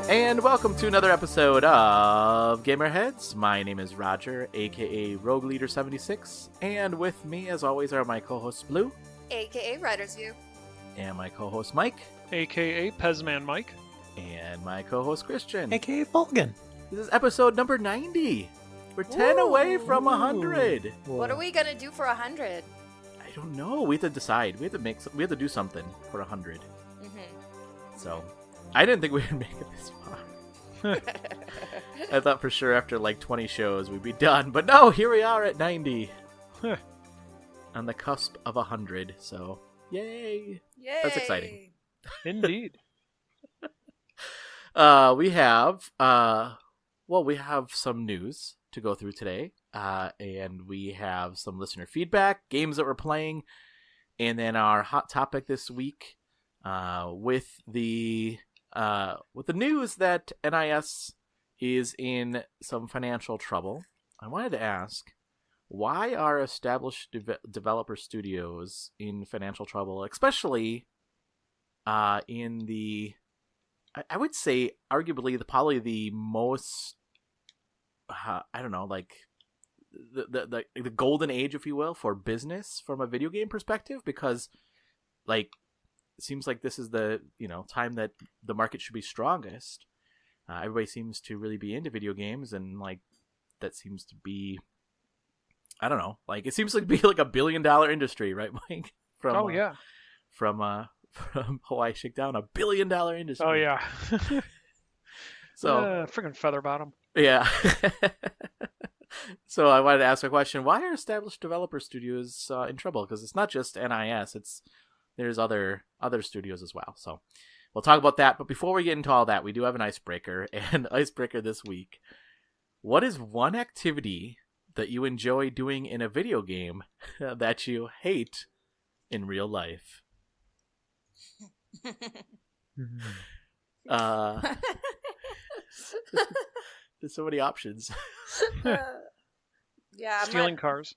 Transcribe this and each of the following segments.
And welcome to another episode of GamerHeads. My name is Roger, aka Rogue Leader 76, and with me, as always, are my co-hosts Blue, aka Writer's View, and my co-host Mike, aka Pezman Mike, and my co-host Christian, aka Fulgan. This is episode number 90. We're 10 away from 100. What are we gonna do for 100? I don't know. We have to decide. We have to do something for 100. So, I didn't think we would make it this far. I thought for sure after like 20 shows we'd be done, but no, here we are at 90. On the cusp of 100, so yay! Yay! That's exciting. Indeed. We have some news to go through today, and we have some listener feedback, games that we're playing, and then our hot topic this week. With the news that NIS is in some financial trouble, I wanted to ask, why are established developer studios in financial trouble, especially in the, I would say, arguably probably the most, I don't know, like the golden age, if you will, for business from a video game perspective, because like, it seems like this is the time that the market should be strongest. Everybody seems to really be into video games, and like that seems to be, I don't know, like it seems to be like $1 billion industry, right, Mike? From Hawaii Shakedown, $1 billion industry. Oh yeah. So freaking feather bottom. Yeah. So I wanted to ask a question: why are established developer studios in trouble? Because it's not just NIS; there's other studios as well. So we'll talk about that. But before we get into all that, we do have an icebreaker. And icebreaker this week: what is one activity that you enjoy doing in a video game that you hate in real life? There's so many options. Yeah, Stealing cars.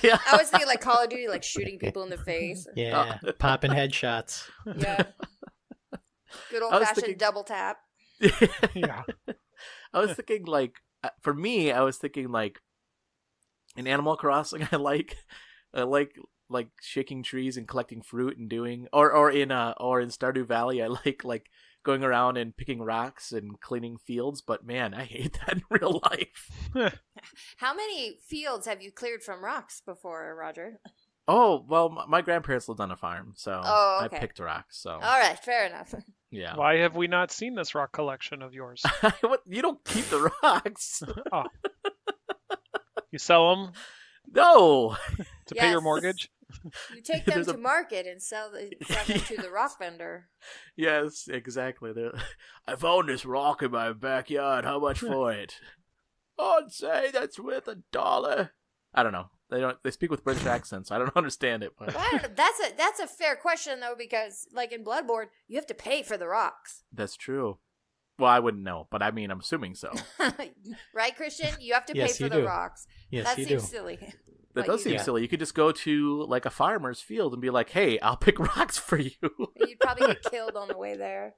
Yeah. I was thinking like Call of Duty, like shooting people in the face. Yeah, popping headshots. Yeah. Good old fashioned double tap. Yeah. I was thinking like, for me, I was thinking like in Animal Crossing, I like shaking trees and collecting fruit and doing, or in Stardew Valley, I like going around and picking rocks and cleaning fields. But man, I hate that in real life. How many fields have you cleared from rocks before, Roger? Oh, well, my grandparents lived on a farm, so okay. I picked rocks. So All right, fair enough. yeah. Why have we not seen this rock collection of yours? What? You don't keep the rocks. Oh. You sell them No. to pay your mortgage? You take them to market and sell them to the rock vendor. Yes, exactly. I found this rock in my backyard. How much for it? I'd say that's worth $1. I don't know. They speak with British accents. I don't understand it. But... Well, I don't know. That's a fair question though, because like in Bloodborne, you have to pay for the rocks. That's true. Well, I wouldn't know, but I mean, I'm assuming so. Right, Christian? You have to pay Yes, for you the do. rocks. Yes, that you seems do. silly. That But does you seem do. silly. You could just go to like a farmer's field and be like, "Hey, I'll pick rocks for you." You'd probably get killed on the way there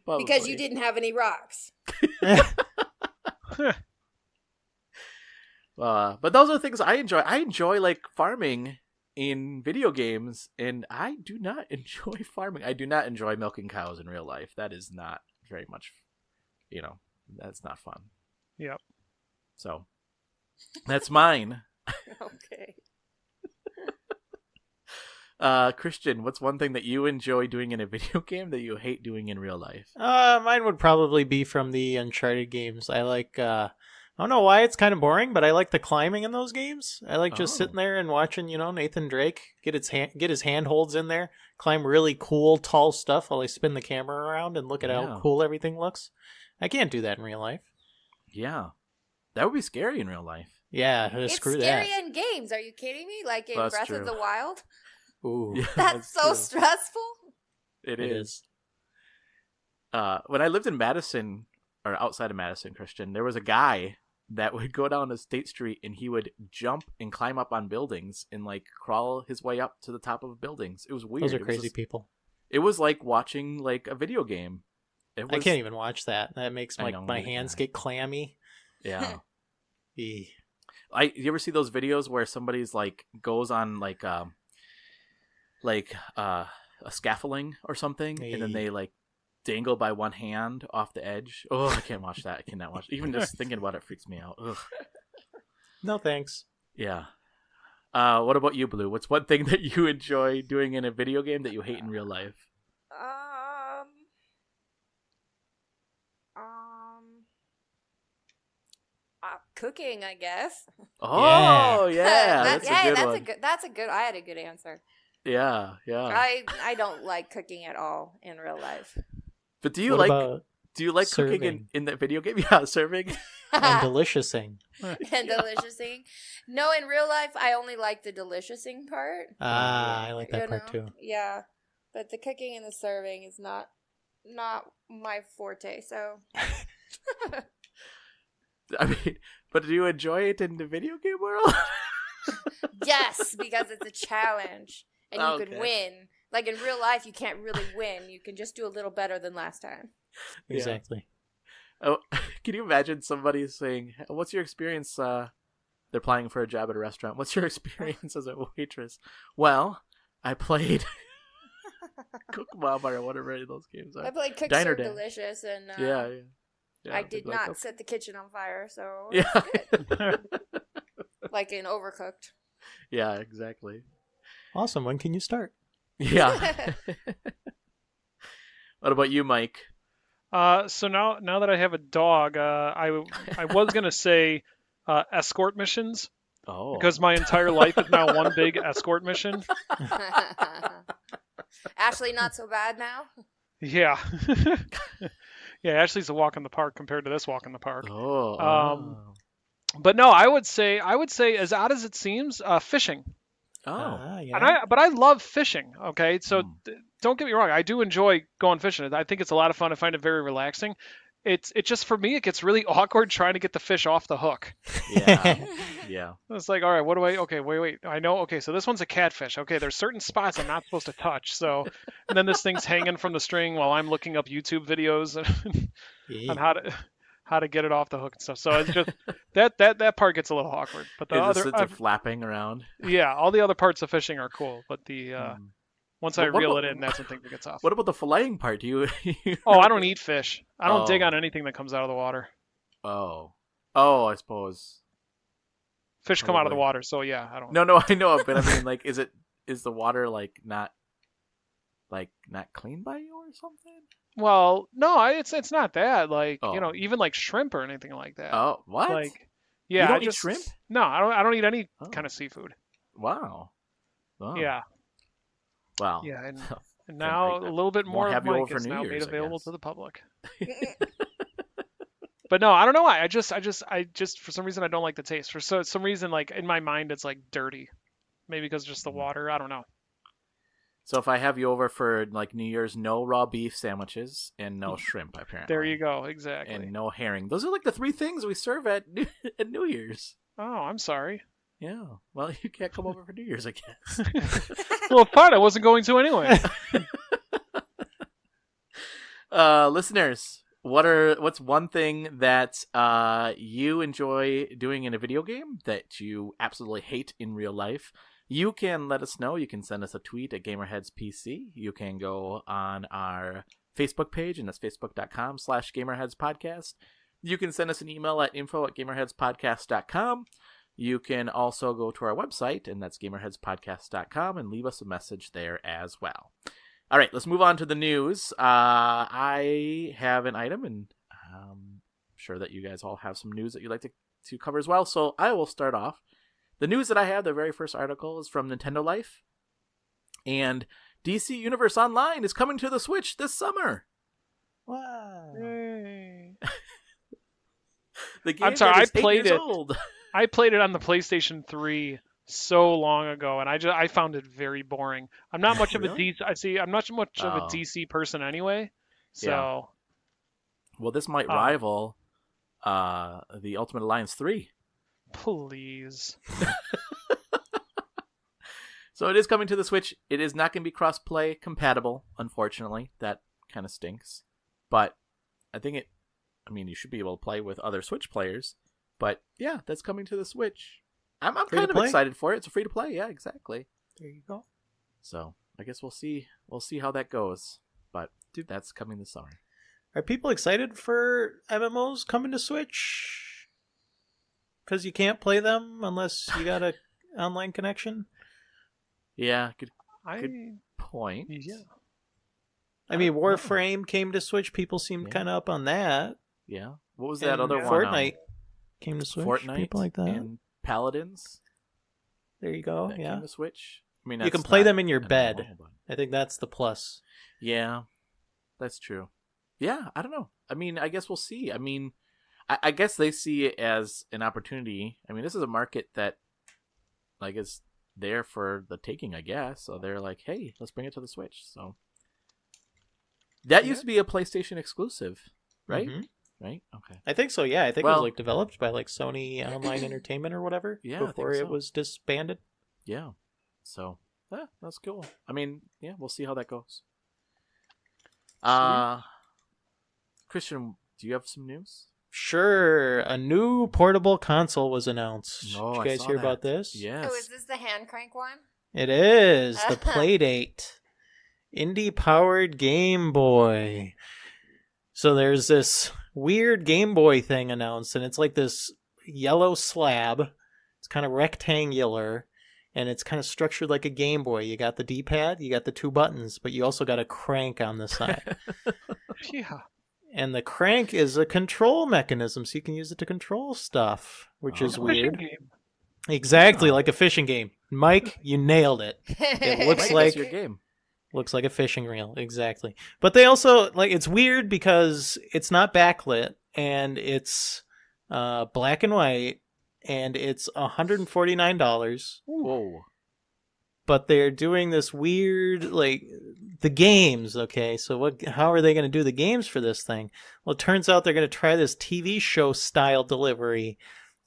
because you didn't have any rocks. But those are the things I enjoy. I enjoy like farming in video games, and I do not enjoy farming. I do not enjoy milking cows in real life. That is not very much, that's not fun. Yep. So that's mine. Okay. Christian, what's one thing that you enjoy doing in a video game that you hate doing in real life? Mine would probably be from the Uncharted games. I like, I don't know why it's kind of boring, but I like the climbing in those games. I like just sitting there and watching, Nathan Drake get his handholds in there, climb really cool, tall stuff while I spin the camera around and look at how cool everything looks. I can't do that in real life. Yeah. That would be scary in real life. Yeah, It's screw scary that. in games. Are you kidding me? Like in That's Breath true. of the Wild? Ooh. Yeah, That's so true. stressful. It is. When I lived in Madison, or outside of Madison, Christian, there was a guy that would go down a state street and he would jump and climb up on buildings and like crawl his way up to the top of buildings. It was weird. Those are crazy people. It was like watching like a video game. It I was, can't even watch that. That makes I know, my neither hands can I. get clammy. Yeah. Eeh. You ever see those videos where somebody's like goes on a scaffolding or something, and then they like dangle by one hand off the edge? Oh, I can't watch that. I cannot watch. Even just thinking about it freaks me out. Ugh. No thanks. Yeah. What about you, Blue? What's one thing that you enjoy doing in a video game that you hate in real life? Cooking, I guess. Oh, yeah, that's a good one. That's a good. I had a good answer. Yeah. I don't like cooking at all in real life. But do you What like about cooking serving? in that video game? Yeah, serving. and deliciousing? And deliciousing. No, in real life, I only like the deliciousing part. I like that part too. Yeah, but the cooking and the serving is not my forte. So, I mean, but do you enjoy it in the video game world? yes, because it's a challenge and you can Okay. win. Like in real life, you can't really win. You can just do a little better than last time. Yeah. Exactly. Oh, can you imagine somebody saying, "What's your experience?" They're applying for a job at a restaurant. What's your experience as a waitress? Well, I played Cook Mama or whatever those games are. I played Cook Diner Serve Day. Delicious, and Yeah. I did they'd be like, not "Okay." set the kitchen on fire, so Yeah. like in Overcooked. Yeah, exactly. Awesome. When can you start? Yeah. What about you, Mike? So now that I have a dog, I was gonna say escort missions, Oh. because my entire life is now one big escort mission. Ashley, not so bad now. Yeah. Yeah, Ashley's a walk in the park compared to this walk in the park. Oh. But no, I would say as odd as it seems, fishing. Oh. Yeah. But I love fishing. Okay, so Hmm. don't get me wrong. I do enjoy going fishing. I think it's a lot of fun. I find it very relaxing. It just, for me, it gets really awkward trying to get the fish off the hook. Yeah. Yeah. It's like, all right, what do I? Okay, wait. I know. Okay, so this one's a catfish. Okay, there's certain spots I'm not supposed to touch. So, and then this thing's hanging from the string while I'm looking up YouTube videos on how to get it off the hook and stuff. So it's just that part gets a little awkward. But the Is other, it flapping around? yeah, all the other parts of fishing are cool. But the once I But what reel about- it in, that's when things gets off. What about the filleting part? Do you? Oh, I don't eat fish. I don't dig Oh. on anything that comes out of the water. Oh, I suppose. Fish come out of the Probably. water, so yeah, I don't. No, I know, but I mean, like, is the water like not clean by you or something? Well, no, it's not that. Like, Oh. even like shrimp or anything like that. Oh, what? Like, yeah, You don't I eat just shrimp? No, I don't eat any Oh. kind of seafood. Wow. Oh. Yeah, Wow. yeah, and Then now I a little bit won't more have of you Mike over is for now New made Year's, I available guess. to the public. But no, I don't know why. I just for some reason I don't like the taste. For some reason, like in my mind, it's like dirty. Maybe because just the water. I don't know. So if I have you over for like New Year's, no raw beef sandwiches and no shrimp, apparently. There you go. Exactly. And no herring. Those are like the 3 things we serve at New Year's. Oh, I'm sorry. Yeah. Well, you can't come over for New Year's, I guess. Well, fine. I wasn't going to anyway. Listeners, what's one thing that you enjoy doing in a video game that you absolutely hate in real life? You can let us know. You can send us a tweet at GamerHeads PC. You can go on our Facebook page, and that's facebook.com/GamerHeadsPodcast. You can send us an email at info@GamerHeadsPodcast.com. You can also go to our website, and that's GamerHeadsPodcast.com, and leave us a message there as well. All right, let's move on to the news. I have an item, and I'm sure that you guys all have some news that you'd like to cover as well, so I will start off. The news that I have, the very first article, is from Nintendo Life, and DC Universe Online is coming to the Switch this summer. Wow. Yay. The game I'm sorry, that is I 8 played years it. old. I played it on the PlayStation 3 so long ago, and I found it very boring. I'm not much of a Really? I'm not much of a Oh. DC person anyway. So Yeah. Well, this might rival the Ultimate Alliance 3. please. So it is coming to the Switch. It is not going to be cross-play compatible, unfortunately. That kind of stinks. But I think it. I mean, you should be able to play with other Switch players, but yeah, that's coming to the Switch. I'm kind of excited for it. It's free to play. Yeah, exactly. There you go. So I guess we'll see. We'll see how that goes. But that's coming this summer. Are people excited for MMOs coming to Switch? Because you can't play them unless you got a online connection. Yeah, good point. Yeah. I mean, Warframe came to Switch. People seemed kind of up on that. Yeah. What was that other one? Fortnite came to Switch. Fortnite. People like that. And Paladins. There you go. That came to Switch. I mean, you can play them in your bed. I think that's the plus. Yeah, that's true. Yeah, I don't know. I mean, I guess we'll see. I mean, I guess they see it as an opportunity. I mean, this is a market that, like, is there for the taking, I guess. So they're like, hey, let's bring it to the Switch. So that used to be a PlayStation exclusive, right? Mm-hmm. Right? Okay. I think so, yeah. I think it was like developed by like Sony Online Entertainment or whatever before it was disbanded. Yeah. So, that's cool. I mean, yeah, we'll see how that goes. Christian, do you have some news? Sure. A new portable console was announced. Oh, Did you guys hear about this? Yes. Oh, is this the hand crank one? It is. The Playdate. Indie-powered Game Boy. So there's this weird Game Boy thing announced, and it's like this yellow slab. It's kind of rectangular, and it's kind of structured like a Game Boy. You got the D-pad, you got the two buttons, but you also got a crank on the side. Yeah. And the crank is a control mechanism, so you can use it to control stuff, which is weird. Exactly, like a fishing game. Mike, you nailed it. It looks like your game. Looks like a fishing reel, exactly. But they also, like, it's weird because it's not backlit, and it's black and white, and it's $149. Whoa. But they're doing this weird, like, the games, okay? So how are they going to do the games for this thing? Well, it turns out they're going to try this TV show style delivery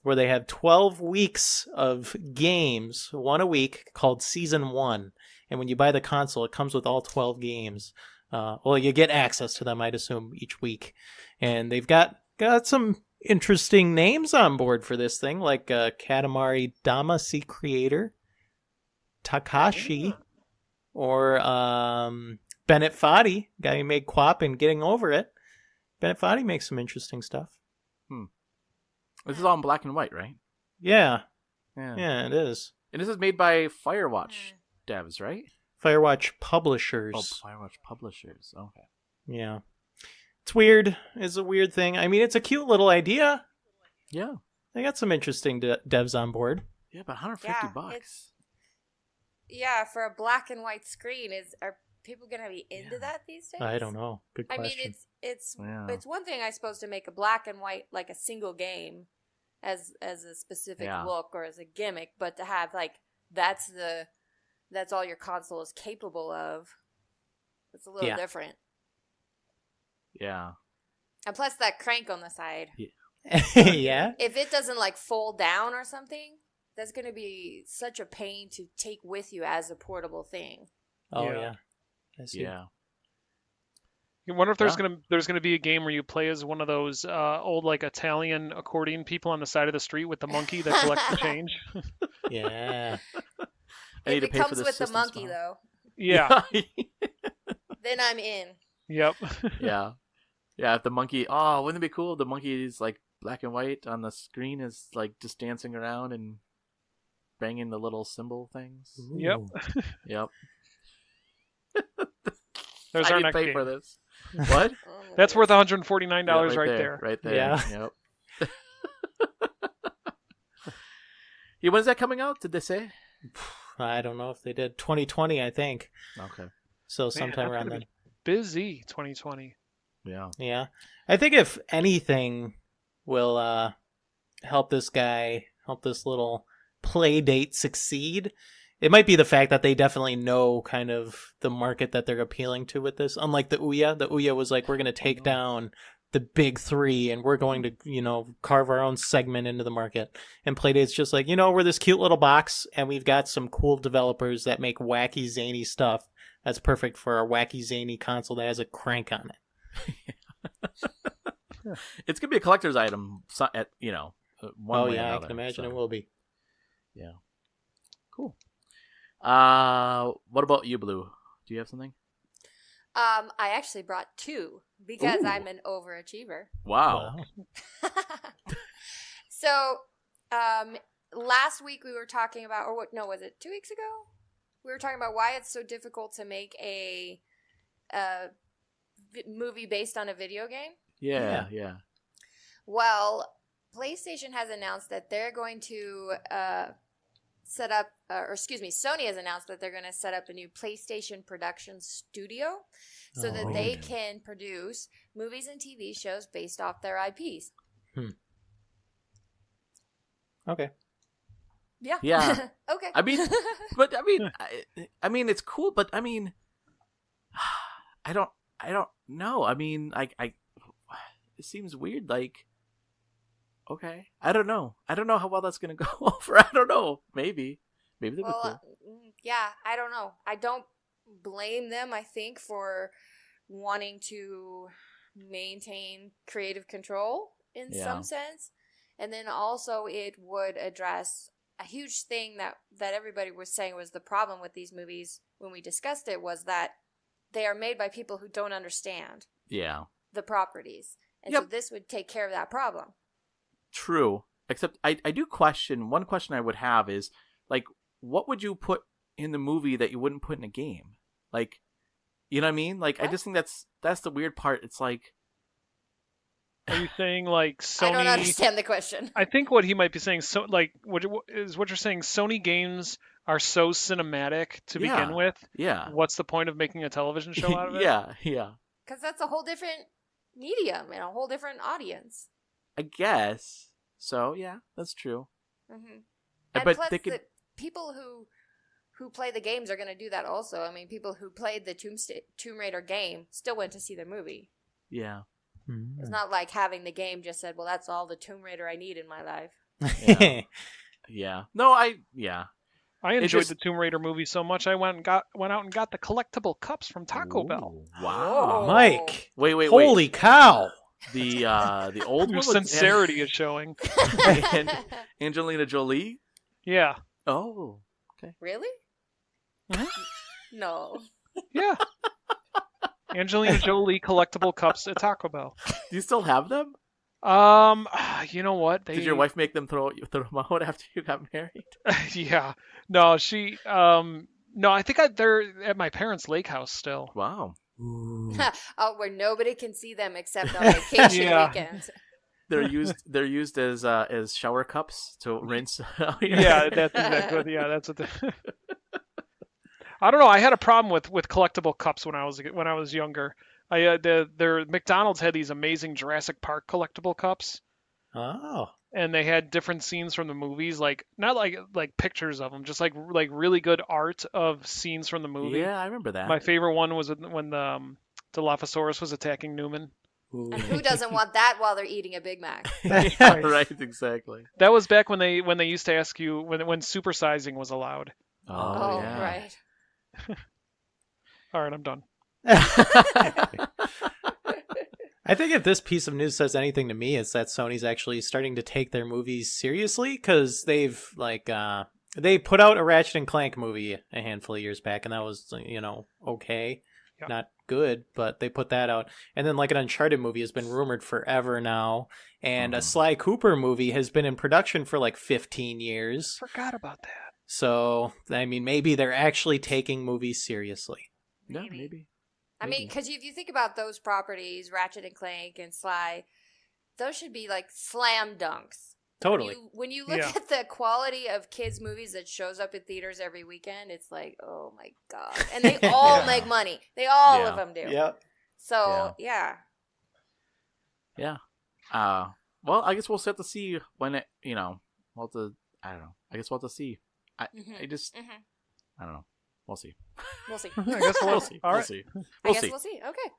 where they have 12 weeks of games, one a week, called Season 1. And when you buy the console, it comes with all 12 games. Well, you get access to them, I'd assume, each week. And they've got some interesting names on board for this thing, like Katamari Damacy creator Takashi, or Bennett Foddy, guy who made Quap and Getting Over It. Bennett Foddy makes some interesting stuff. This is all in black and white, right? Yeah, it is. And this is made by Firewatch devs, right? Firewatch Publishers. Oh, Firewatch Publishers. Okay. Yeah. It's weird. It's a weird thing. I mean, it's a cute little idea. Yeah. They got some interesting devs on board. Yeah, but $150. Yeah, for a black and white screen, are people gonna be into that these days? I don't know. Good question. I mean, it's one thing, I suppose, to make a black and white, like a single game, as a specific look or as a gimmick, but to have like that's all your console is capable of. It's a little different. Yeah. And plus that crank on the side. Yeah. If it doesn't like fold down or something, that's going to be such a pain to take with you as a portable thing. Oh yeah. I see. Yeah. You wonder if there's gonna be a game where you play as one of those old like Italian accordion people on the side of the street with the monkey that collects the change. Yeah. If it comes with the monkey though. Yeah. Then I'm in. Yep. Yeah. Yeah, if the monkey, wouldn't it be cool if the monkey is like black and white on the screen, is like just dancing around and banging the little cymbal things. Ooh. Yep. Yep. There's I our didn't next pay game. for this. What? That's worth $149 right there. Right there. Yeah. Yep. Yeah, when's that coming out? Did they say? I don't know if they did. 2020, I think. Okay. So sometime around then. Busy 2020. Yeah. Yeah. I think if anything will help this little play date succeed, it might be the fact that they definitely know kind of the market that they're appealing to with this. Unlike the Ouya. The Ouya was like, we're going to take down the big three and we're going to, carve our own segment into the market. And Playdate's just like, we're this cute little box and we've got some cool developers that make wacky, zany stuff that's perfect for our wacky, zany console that has a crank on it. It's gonna be a collector's item. At one way or another. I can imagine it will be. Yeah. Cool. What about you, Blue? Do you have something? I actually brought 2 because Ooh. I'm an overachiever. Wow. So, last week we were talking about, or what? No, was it 2 weeks ago? We were talking about why it's so difficult to make a movie based on a video game. Yeah. Well, PlayStation has announced that they're going to set up, Sony has announced that they're going to set up a new PlayStation production studio so that they can produce movies and TV shows based off their IPs. Okay. Yeah. Yeah. Okay. I mean, it's cool, but I mean, I don't know. I mean, it seems weird. Like, okay, I don't know how well that's gonna go over. I don't know. Maybe they'll be cool. Yeah, I don't know. I don't blame them. I think for wanting to maintain creative control in some sense, and then also it would address a huge thing that everybody was saying was the problem with these movies when we discussed it, was that they are made by people who don't understand the properties. And so this would take care of that problem. True. Except I do question, one question I would have is, like, what would you put in the movie that you wouldn't put in a game? Like, you know what I mean? Like, what? I just think that's the weird part. It's like... Are you saying like Sony? I don't understand the question. I think what he might be saying, so like, what you're saying? Sony games are so cinematic to begin with. Yeah. What's the point of making a television show out of it? Yeah. Because that's a whole different medium and a whole different audience. I guess. So yeah, that's true. Mm-hmm. But plus, the people who play the games are going to do that also. I mean, people who played the Tomb Raider game still went to see the movie. Yeah. Mm-hmm. It's not like having the game just said, well, that's all the Tomb Raider I need in my life. Yeah. No, I enjoyed the Tomb Raider movie so much I went out and got the collectible cups from Taco Bell. Wow. Mike. Wait. Holy cow. The old Your sincerity is showing. And Angelina Jolie? Yeah. Oh. Okay. Really? Mm-hmm. No. Yeah. Angelina Jolie collectible cups at Taco Bell. Do you still have them? You know what? Did your wife make them throw them out after you got married? Yeah. No, she. No, I think they're at my parents' lake house still. Wow. Where nobody can see them except on vacation weekends. They're used as shower cups to rinse. Yeah, that's exactly. Yeah, that's what. I don't know. I had a problem with collectible cups when I was younger. Their McDonald's had these amazing Jurassic Park collectible cups. Oh. And they had different scenes from the movies, like not like pictures of them, just like really good art of scenes from the movie. Yeah, I remember that. My favorite one was when the Dilophosaurus was attacking Newman. And who doesn't want that while they're eating a Big Mac? Yeah, right, exactly. That was back when they used to ask you when supersizing was allowed. Oh yeah. Right. All right, I'm done. I think if this piece of news says anything to me, it's that Sony's actually starting to take their movies seriously, because they've they put out a Ratchet and Clank movie a handful of years back, and that was okay, not good, but they put that out. And then like an Uncharted movie has been rumored forever now, and a Sly Cooper movie has been in production for like 15 years. Forgot about that. So I mean, maybe they're actually taking movies seriously. Yeah, maybe. I mean, because if you think about those properties, Ratchet and Clank and Sly, those should be like slam dunks. Totally. When you look at the quality of kids' movies that shows up at theaters every weekend, it's like, oh my God. And they all make money. They all of them do. Yeah. So, yeah. Yeah. Well, I guess we'll have to see when it, I don't know. I guess we'll have to see. I don't know. We'll see. We'll see. I guess we'll see. All right. We'll see. Okay.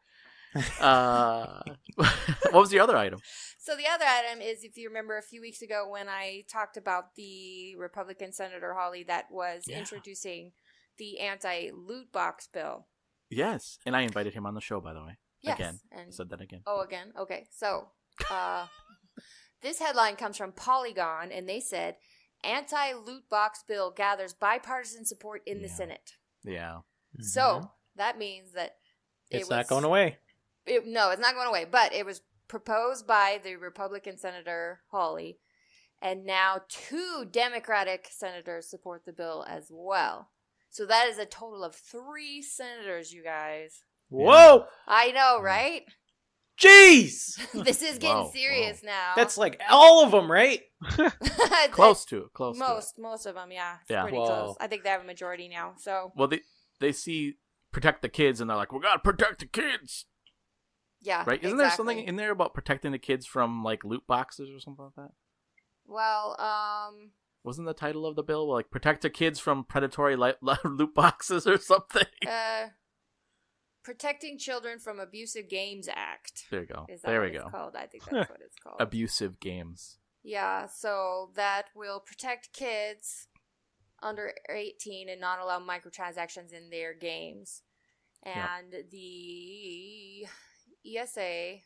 What was the other item? So the other item is, if you remember a few weeks ago when I talked about the Republican Senator Hawley that was introducing the anti-loot box bill. Yes, and I invited him on the show, by the way. Yes. Again. I said that again. Oh, again? Okay. So This headline comes from Polygon, and they said, anti-loot box bill gathers bipartisan support in the Senate. Yeah. Mm-hmm. So that means that it's not going away. No, it's not going away, but it was proposed by the Republican Senator Hawley, and now 2 Democratic senators support the bill as well. So that is a total of 3 senators, you guys. Whoa! I know, right? Jeez! This is getting serious now. That's like all of them, right? Close to it. Most of them, yeah. It's pretty Whoa. close. I think they have a majority now. So. Well, they see protect the kids, and they're like, we gotta protect the kids. Yeah, right. Isn't there something in there about protecting the kids from like loot boxes or something like that? Well, wasn't the title of the bill like protect the kids from predatory loot boxes or something? Protecting Children from Abusive Games Act. There you go. Is that there what we it's go. called? I think that's what it's called. Abusive games. Yeah, so that will protect kids under 18 and not allow microtransactions in their games. And the ESA,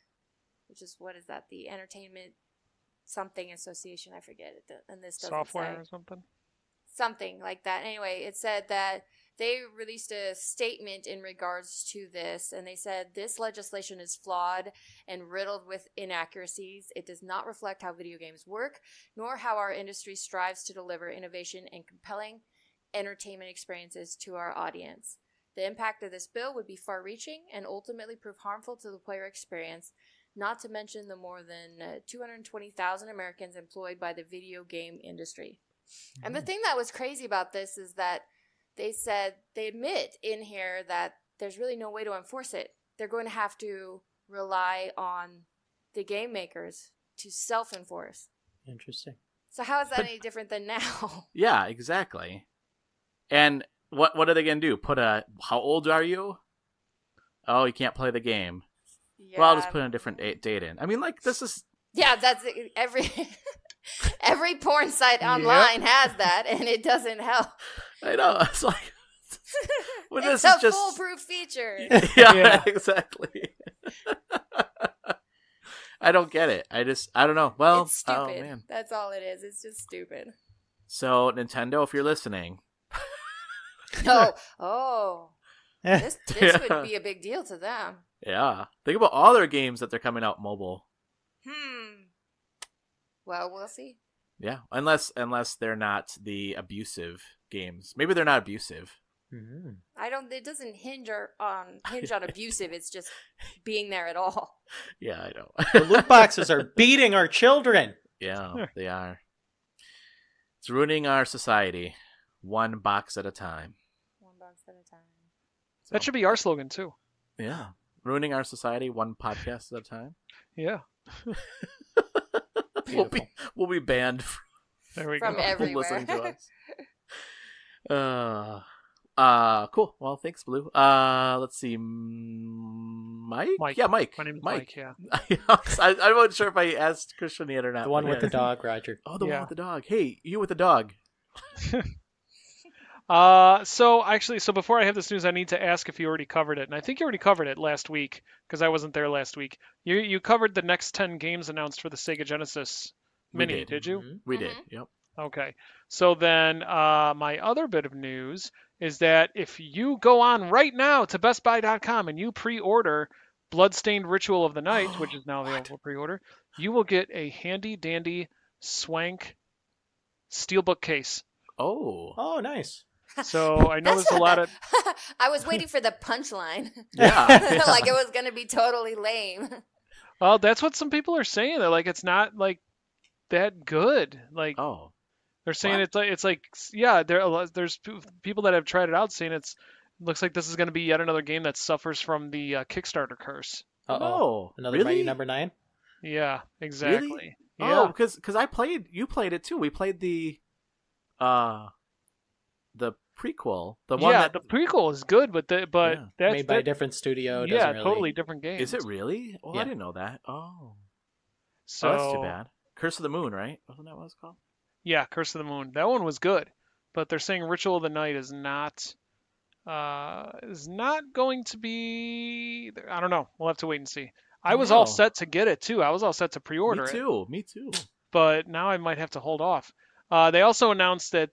which is, what is that? The Entertainment something association, I forget it. And this doesn't software say. or something? Something like that. Anyway, it said that they released a statement in regards to this, and they said this legislation is flawed and riddled with inaccuracies. It does not reflect how video games work, nor how our industry strives to deliver innovation and compelling entertainment experiences to our audience. The impact of this bill would be far-reaching and ultimately prove harmful to the player experience, not to mention the more than 220,000 Americans employed by the video game industry. And the thing that was crazy about this is that they said, they admit in here that there's really no way to enforce it. They're going to have to rely on the game makers to self-enforce. Interesting. So how is that any different than now? Yeah, exactly. And what are they going to do? How old are you? Oh, you can't play the game. Yeah. Well, I'll just put a different date in. I mean, like, this is... Yeah, that's every porn site online has that, and it doesn't help. I know. It's like... it's a foolproof feature. Yeah, exactly. I don't get it. I don't know. Well, it's stupid. Oh, man. That's all it is. It's just stupid. So, Nintendo, if you're listening... This would be a big deal to them. Yeah. Think about all their games that they're coming out mobile. Well, we'll see. Yeah, unless they're not the abusive games. Maybe they're not abusive. Mm-hmm. It doesn't hinge on abusive. It's just being there at all. Yeah, I know. The loot boxes are beating our children. Yeah, they are. It's ruining our society, one box at a time. One box at a time. So, that should be our slogan too. Yeah, ruining our society, one podcast at a time. Yeah. We'll be banned from everywhere. Listening to us. Cool. Well, thanks, Blue. Let's see, Mike. Yeah, Mike. My name is Mike. Yeah. I wasn't sure if I asked Christian yet or not. The one with the dog, Roger. Oh, the one with the dog. Hey, you with the dog. So before I have this news, I need to ask if you already covered it, and I think you already covered it last week because I wasn't there last week. You covered the next 10 games announced for the Sega Genesis Mini, did you? Mm-hmm. We did. Yep. Okay. So then, my other bit of news is that if you go on right now to BestBuy.com and you pre-order Bloodstained Ritual of the Night, which is now available for pre-order, you will get a handy dandy swank steelbook case. Oh, nice. So I know there's a lot of... I was waiting for the punchline. Yeah. Like it was going to be totally lame. Well, that's what some people are saying. They're like, it's not like that good. Like, they're saying it's like yeah. There's people that have tried it out saying it looks like this is going to be yet another game that suffers from the Kickstarter curse. Oh, another really? Mighty Number 9. Yeah, exactly. Really? Yeah. Oh, because you played it too. We played the prequel, the prequel is good, but that's made by a different studio. Totally different game. Is it really? Oh, yeah. I didn't know that. Oh, so that's too bad. Curse of the Moon, right? Wasn't that what it's called? Yeah, Curse of the Moon. That one was good, but they're saying Ritual of the Night is not going to be. I don't know. We'll have to wait and see. I was all set to get it too. I was all set to pre-order it. Me too. But now I might have to hold off. They also announced that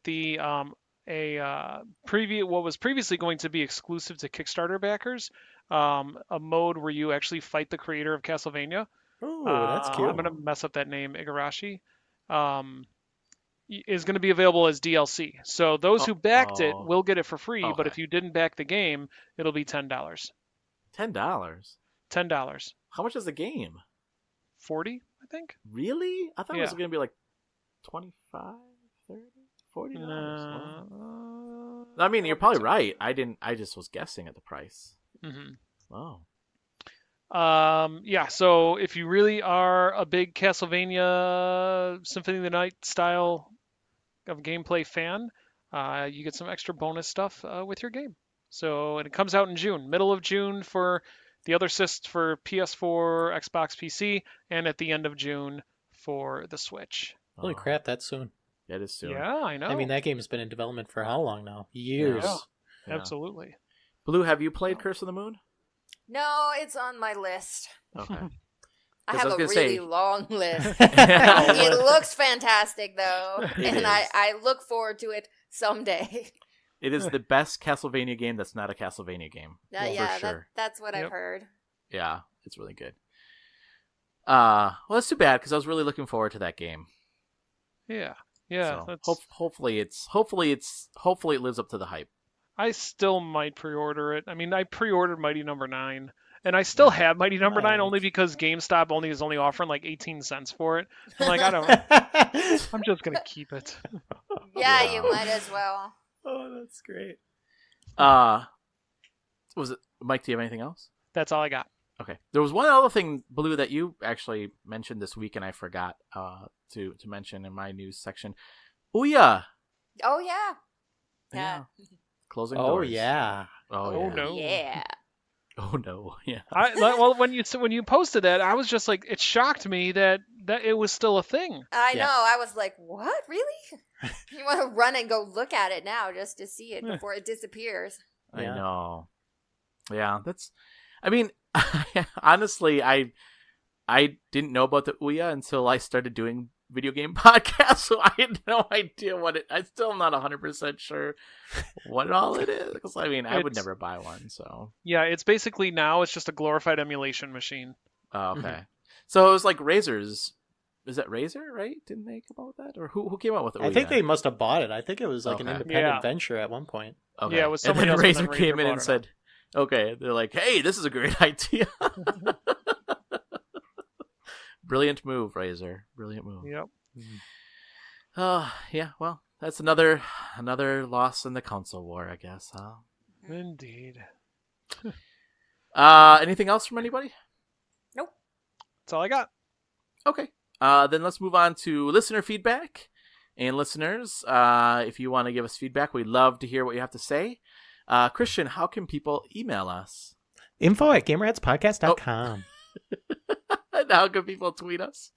what was previously going to be exclusive to Kickstarter backers, a mode where you actually fight the creator of Castlevania. Oh, that's cute. I'm gonna mess up that name, Igarashi. Is going to be available as DLC. So those who backed it will get it for free, but if you didn't back the game, it'll be $10. $10? $10. How much is the game? 40, I think. Really? I thought it was going to be like 25, 30, $40. I mean, you're probably right. I just was guessing at the price. Mm-hmm. Wow. So if you really are a big Castlevania Symphony of the Night style of gameplay fan, you get some extra bonus stuff with your game. And it comes out in June, middle of June for the other for PS4, Xbox, PC, and at the end of June for the Switch. Holy crap, that's soon. That is soon. Yeah, I know. I mean, that game's been in development for how long now? Years. Yeah. Absolutely. Blue, have you played Curse of the Moon? No, it's on my list. Okay. I have a really long list. It looks fantastic, though, and I look forward to it someday. It is the best Castlevania game that's not a Castlevania game. For sure. That's what I've heard. Yeah, it's really good. Well, that's too bad because I was really looking forward to that game. Yeah. So hopefully it lives up to the hype. I still might pre-order it. I mean, I pre-ordered Mighty Number 9. And I still have Mighty Number 9 only because GameStop is only offering like 18 cents for it. I'm like, I'm just going to keep it. Yeah, you might as well. Oh, that's great. Was it Mike, do you have anything else? That's all I got. Okay. There was one other thing, Blue, that you actually mentioned this week and I forgot to mention in my news section. Ouya! Oh, yeah. Closing doors. Yeah. Oh, no. Yeah. Oh no! Yeah. When you posted that, I was just like, it shocked me that it was still a thing. I know. I was like, what? Really? You want to run and go look at it now just to see it before it disappears? I know. Yeah, that's. I mean, honestly, I didn't know about the Ouya until I started doing video game podcasts, so I had no idea I still am not 100% sure what all it is. Because I mean, I would never buy one. So yeah, it's basically it's just a glorified emulation machine. Oh, okay. So it was like Razer's. Is that Razer, right? Didn't they come out with that, or who came out with it? I think they must have bought it. I think it was like an independent venture at one point. Okay. Yeah, it was somebody and else. Then Razer came in and said, "Okay," they're like, "Hey, this is a great idea." Brilliant move, Razer. Brilliant move. Yep. Yeah. Well, that's another loss in the console war, I guess, huh? Indeed. Anything else from anybody? Nope. That's all I got. Okay. Then let's move on to listener feedback. And listeners, if you want to give us feedback, we'd love to hear what you have to say. Christian, how can people email us? info@gamerheadspodcast.com. And how can people tweet us?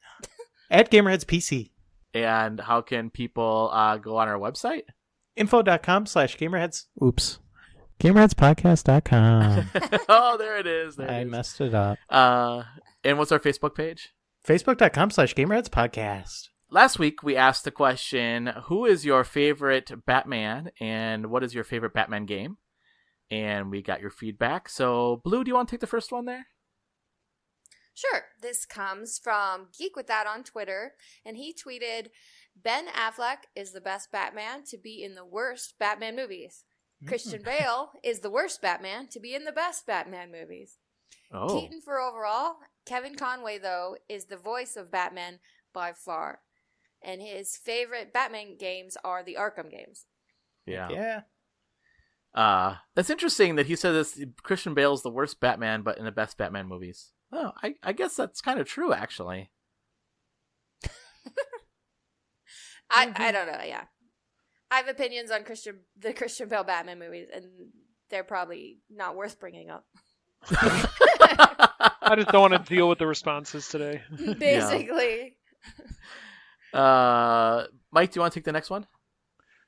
At GamerHeadsPC. And how can people go on our website? info.com/gamerheads. Oops. GamerHeadsPodcast.com. Oh, there it is. I messed it up. And what's our Facebook page? Facebook.com/GamerHeadsPodcast. Last week, we asked the question, who is your favorite Batman and what is your favorite Batman game? And we got your feedback. So, Blue, do you want to take the first one there? Sure. This comes from Geek With That on Twitter, and he tweeted, Ben Affleck is the best Batman to be in the worst Batman movies. Christian Bale is the worst Batman to be in the best Batman movies. Oh. Keaton for overall. Kevin Conway, though, is the voice of Batman by far. And his favorite Batman games are the Arkham games. Yeah. That's interesting that he said this. Christian Bale is the worst Batman, but in the best Batman movies. Oh, I guess that's kind of true, actually. I don't know, yeah. I have opinions on the Christian Bale Batman movies, and they're probably not worth bringing up. I just don't want to deal with the responses today. Basically. Mike, do you want to take the next one?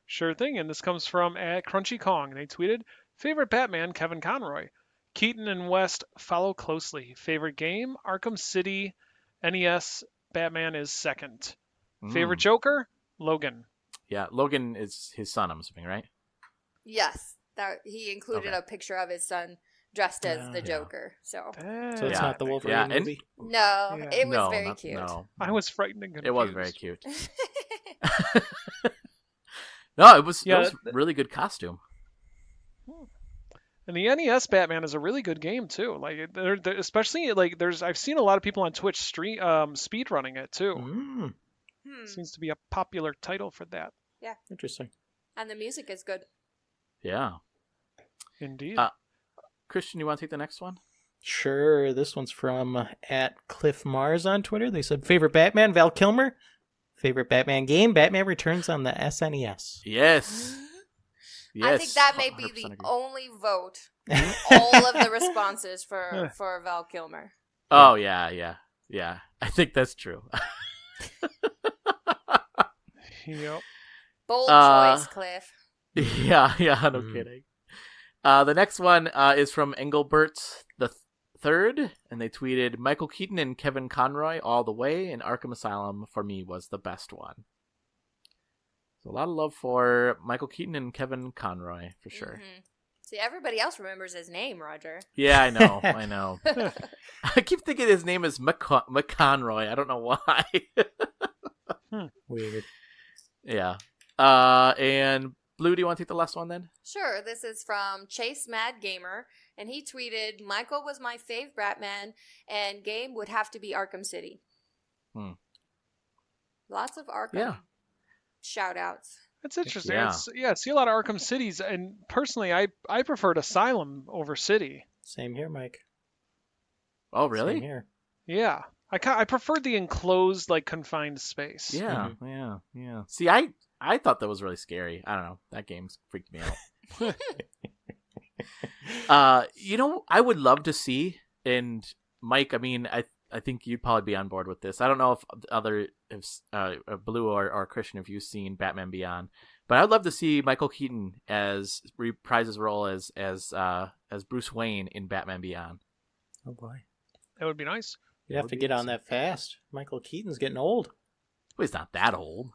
Sure thing, and this comes from @Crunchy Kong. They tweeted, favorite Batman, Kevin Conroy. Keaton and West follow closely. Favorite game? Arkham City. NES. Batman is second. Favorite Joker? Logan. Yeah, Logan is his son, I'm assuming, right? Yes, that he included a picture of his son dressed as the Joker. So it's not the Wolverine movie? No, it was very cute. No. I was frightened and confused. It was very cute. No, it was really good costume. And the NES Batman is a really good game too. Like, especially like I've seen a lot of people on Twitch speed running it too. Seems to be a popular title for that. Yeah, interesting. And the music is good. Yeah, indeed. Christian, you want to take the next one? Sure. This one's from @CliffMars on Twitter. They said, favorite Batman, Val Kilmer. Favorite Batman game, Batman Returns on the SNES. Yes. I think that may be the only vote in all of the responses for Val Kilmer. Oh, yeah. I think that's true. Yep. Bold choice, Cliff. Yeah, no kidding. The next one is from Engelbert the Third, and they tweeted, Michael Keaton and Kevin Conroy all the way, and Arkham Asylum for me was the best one. So a lot of love for Michael Keaton and Kevin Conroy, for sure. Mm-hmm. See, everybody else remembers his name, Roger. Yeah, I know. I keep thinking his name is McConroy. I don't know why. Weird. Yeah. And Blue, do you want to take the last one then? Sure. This is from Chase Mad Gamer, and he tweeted, Michael was my fave Batman, and game would have to be Arkham City. Lots of Arkham shout-outs. That's interesting. Yeah. I see a lot of Arkham Cities, and personally, I preferred Asylum over City. Same here, Mike. Oh, really? Same here. Yeah. I preferred the enclosed, like, confined space. Yeah, yeah. See, I thought that was really scary. I don't know. That game freaked me out. I would love to see, and Mike, I mean, I think you'd probably be on board with this. I don't know if Blue or Christian, if you've seen Batman Beyond, but I'd love to see Michael Keaton reprise his role as Bruce Wayne in Batman Beyond. Oh boy, that would be nice. You have to get on that fast. Michael Keaton's getting old. Well, he's not that old.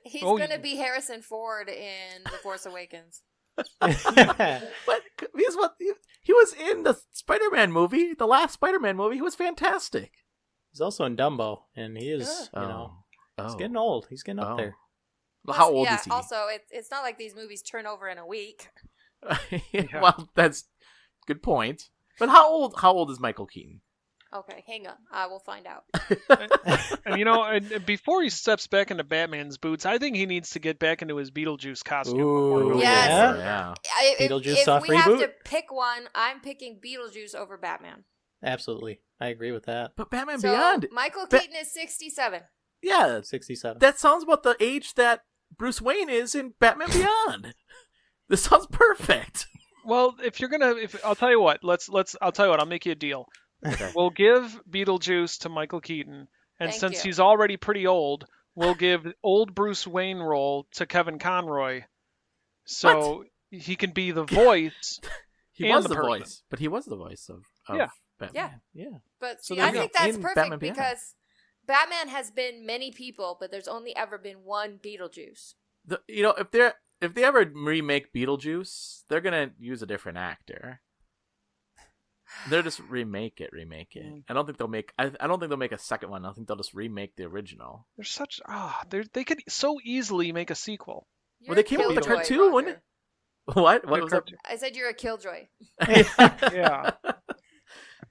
He's going to be Harrison Ford in The Force Awakens. But he was in the Spider-Man movie, the last Spider-Man movie. He was fantastic. He's also in Dumbo, and he is, he's getting old. He's getting up there. Well, how old is he? Also, it's not like these movies turn over in a week. Well, that's a good point. But how old is Michael Keaton? Okay, hang on. I will find out. And before he steps back into Batman's boots, I think he needs to get back into his Beetlejuice costume. Ooh, yes. Yeah. Beetlejuice if soft we reboot? have to pick one, I'm picking Beetlejuice over Batman. Absolutely. I agree with that. But Batman Beyond. Michael Keaton is 67. Yeah. 67. That sounds about the age that Bruce Wayne is in Batman Beyond. This sounds perfect. Well, I'll tell you what, I'll make you a deal. Okay. We'll give Beetlejuice to Michael Keaton, and Thank since you. he's already pretty old, we'll give old Bruce Wayne role to Kevin Conroy, so he can be the voice. He was the voice, but he was the voice of Batman. Yeah. But So see, there I you think go. that's In perfect Batman Beyond. because Batman has been many people, but there's only ever been one Beetlejuice. If they ever remake Beetlejuice, they're gonna use a different actor. They'll just remake it. I don't think they'll make. I don't think they'll make a second one. I think they'll just remake the original. They're such they could so easily make a sequel. You're They a came out with a killjoy, cartoon. Roger. What was that? I said you're a killjoy. Yeah.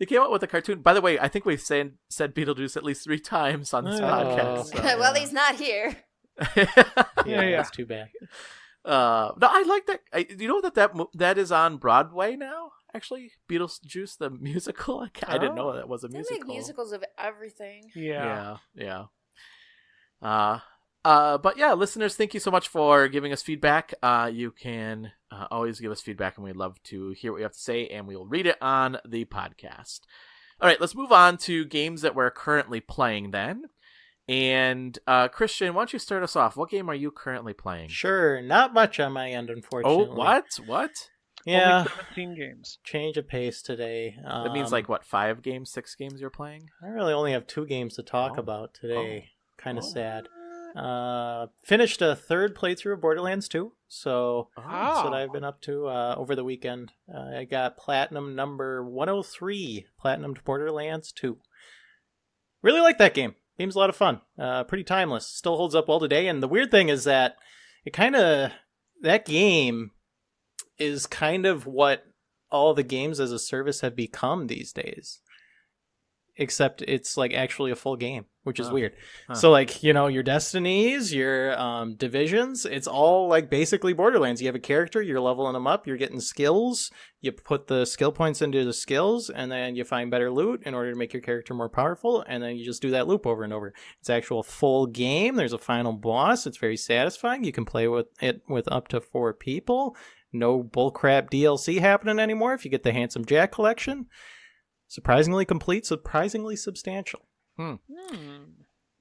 They came out with a cartoon. By the way, I think we've said Beetlejuice at least 3 times on this podcast. So. Well, he's not here. Yeah, that's too bad. No, I like that. You know that is on Broadway now. Actually, Beetlejuice the musical. I didn't know that was a They musical. make musicals of everything. Yeah. But yeah, listeners, thank you so much for giving us feedback. You can always give us feedback, and we'd love to hear what you have to say, and we will read it on the podcast. All right, let's move on to games that we're currently playing then. And Christian, why don't you start us off? What game are you currently playing? Sure, not much on my end, unfortunately. Oh, what? Yeah. Only 17 games. Change of pace today. That means like what, 5 games, 6 games you're playing? I really only have 2 games to talk Oh. about today. Kind of Oh. sad. Finished a 3rd playthrough of Borderlands 2. So that's what I've been up to over the weekend. I got platinum number 103, platinumed Borderlands 2. Really like that game. Game's a lot of fun. Pretty timeless. Still holds up well today. And the weird thing is that that game is kind of what all the games as a service have become these days. Except it's like actually a full game, which is weird. So like, your Destinies, your Divisions, it's all like basically Borderlands. You have a character, you're leveling them up, you're getting skills, you put the skill points into the skills, and then you find better loot in order to make your character more powerful, and then you just do that loop over and over. It's actual full game. There's a final boss. It's very satisfying. You can play with it with up to 4 people. No bullcrap DLC happening anymore if you get the Handsome Jack collection. Surprisingly complete, surprisingly substantial.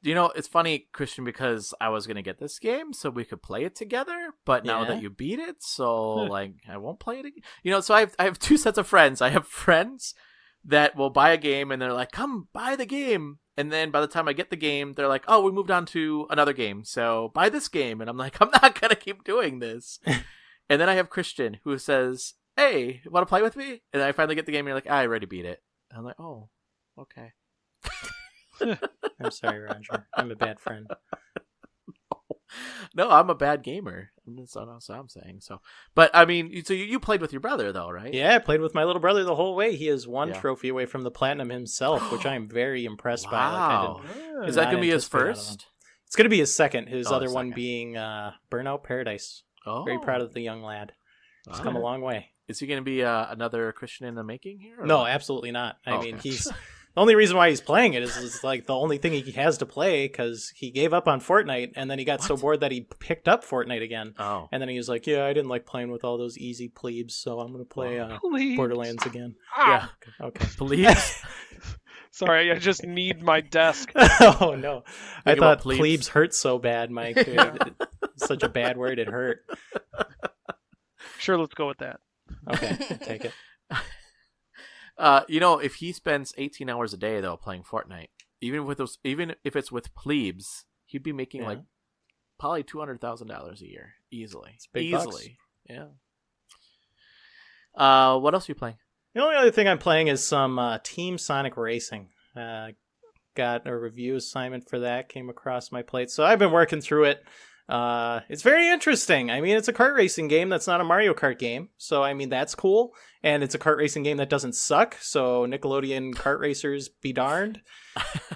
It's funny, Christian, because I was going to get this game so we could play it together, but now that you beat it, so like I won't play it again. So I have 2 sets of friends. I have friends that will buy a game and they're like, come buy the game. And then by the time I get the game, they're like, oh, we moved on to another game, so buy this game. And I'm like, I'm not going to keep doing this. And then I have Christian who says, hey, want to play with me? And I finally get the game and you're like, I already beat it. I'm like, oh, okay. I'm sorry, Roger. I'm a bad friend. No, I'm a bad gamer. That's what I'm saying. So, but I mean, so you played with your brother though, right? Yeah, I played with my little brother the whole way. He is 1 trophy away from the platinum himself, which I am very impressed by. Wow. Is that going to be his first? It's going to be his second. His other one second. being Burnout Paradise. Oh. Very proud of the young lad. He's come a long way. Is he going to be another Christian in the making here? No, absolutely not. I mean, okay. he's the only reason why he's playing it is like the only thing he has to play because he gave up on Fortnite and then he got so bored that he picked up Fortnite again. Oh. And then he was like, yeah, I didn't like playing with all those easy plebes, so I'm going to play Borderlands again. Yeah. Okay. Plebes? Sorry, I just need my desk. Oh, no. I thought plebes? plebes hurt so bad, Mike. It's such a bad word, it hurt. Sure, let's go with that. Okay, take it. If he spends 18 hours a day though playing Fortnite, even if it's with plebes, he'd be making like probably $200,000 a year easily. It's big easily. Bucks. Yeah. What else are you playing? The only other thing I'm playing is some Team Sonic Racing. Got a review assignment for that, came across my plate, so I've been working through it. It's very interesting. I mean, it's a kart racing game that's not a Mario Kart game, so I mean that's cool. And it's a kart racing game that doesn't suck. So Nickelodeon kart racers be darned.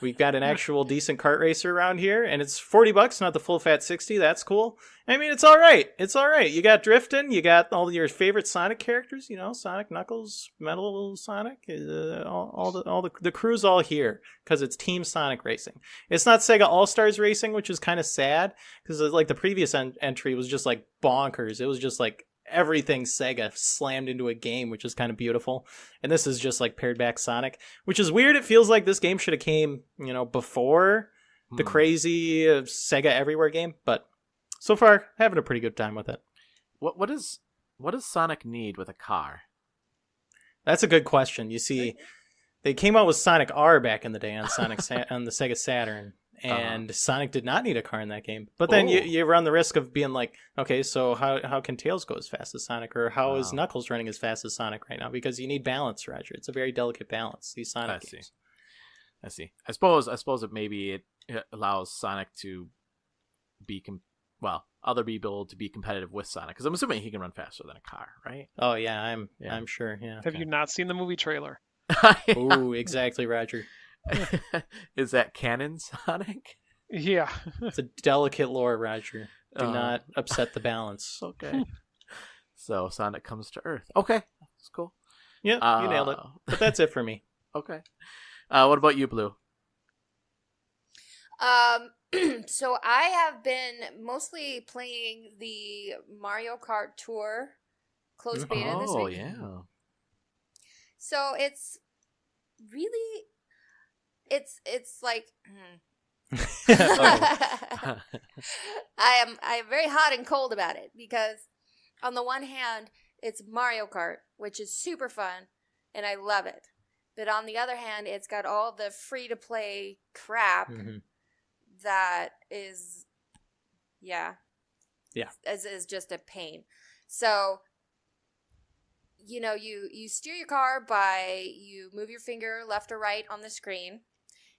We've got an actual decent kart racer around here, and it's $40, not the full fat 60. That's cool. I mean, it's all right. It's all right. You got drifting. You got all your favorite Sonic characters. Sonic, Knuckles, Metal Sonic. All the crew's all here because it's Team Sonic Racing. It's not Sega All Stars Racing, which is kind of sad because like the previous entry was just like bonkers. It was just like everything Sega slammed into a game, which is kind of beautiful. And this is just like pared back Sonic, which is weird. It feels like this game should have came, before the crazy Sega Everywhere game, but so far having a pretty good time with it. What does Sonic need with a car? That's a good question. You see, they came out with Sonic R back in the day on on the Sega Saturn. And Sonic did not need a car in that game. But then you run the risk of being like, okay, so how can Tails go as fast as Sonic? Or how is Knuckles running as fast as Sonic right now? Because you need balance, Roger. It's a very delicate balance, these Sonic games. I see. I suppose it allows Sonic to be, other people to be competitive with Sonic. Because I'm assuming he can run faster than a car, right? Oh, yeah, I'm sure, yeah. Have you not seen the movie trailer? Ooh, exactly, Roger. Is that canon Sonic? Yeah. It's a delicate lore, Roger. Do not upset the balance. Okay. So Sonic comes to Earth. Okay. That's cool. Yeah, you nailed it. But that's it for me. Okay. What about you, Blue? So I have been mostly playing the Mario Kart Tour closed beta this week. Oh, yeah. So it's really... It's like I am very hot and cold about it because on the one hand it's Mario Kart, which is super fun, and I love it. But on the other hand, it's got all the free-to-play crap that is, is just a pain. So, you know, you steer your car by, you move your finger left or right on the screen,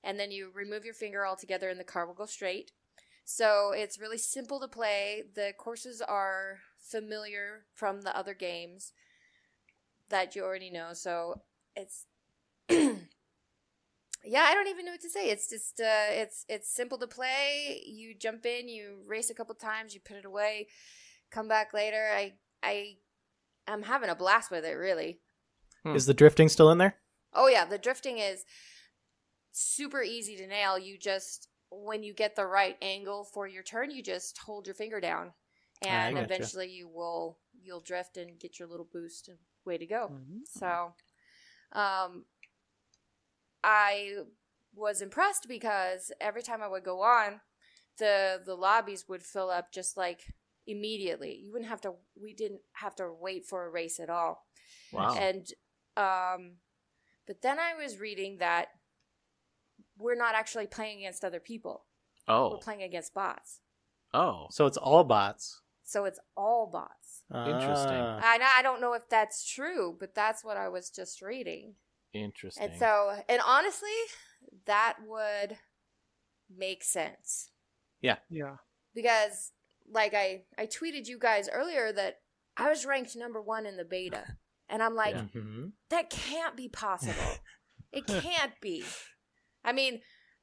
and then you remove your finger altogether and the car will go straight. So it's really simple to play. The courses are familiar from the other games that you already know. So it's, yeah, I don't even know what to say. It's just, it's simple to play. You jump in, you race a couple times, you put it away, come back later. I'm having a blast with it, really. Is the drifting still in there? Oh, yeah. The drifting is super easy to nail. You just, when you get the right angle for your turn, you just hold your finger down. And eventually you'll drift and get your little boost and way to go. So, I was impressed because every time I would go on, the lobbies would fill up just like immediately. We didn't have to wait for a race at all. Wow. And but then I was reading that we're not actually playing against other people. Oh. We're playing against bots. Oh. So it's all bots. Interesting. I don't know if that's true, but that's what I was just reading. Interesting. And so, and honestly, that would make sense. Yeah. Yeah. Because, like, I tweeted you guys earlier that I was ranked #1 in the beta. And I'm like, that can't be possible. It can't be. I mean,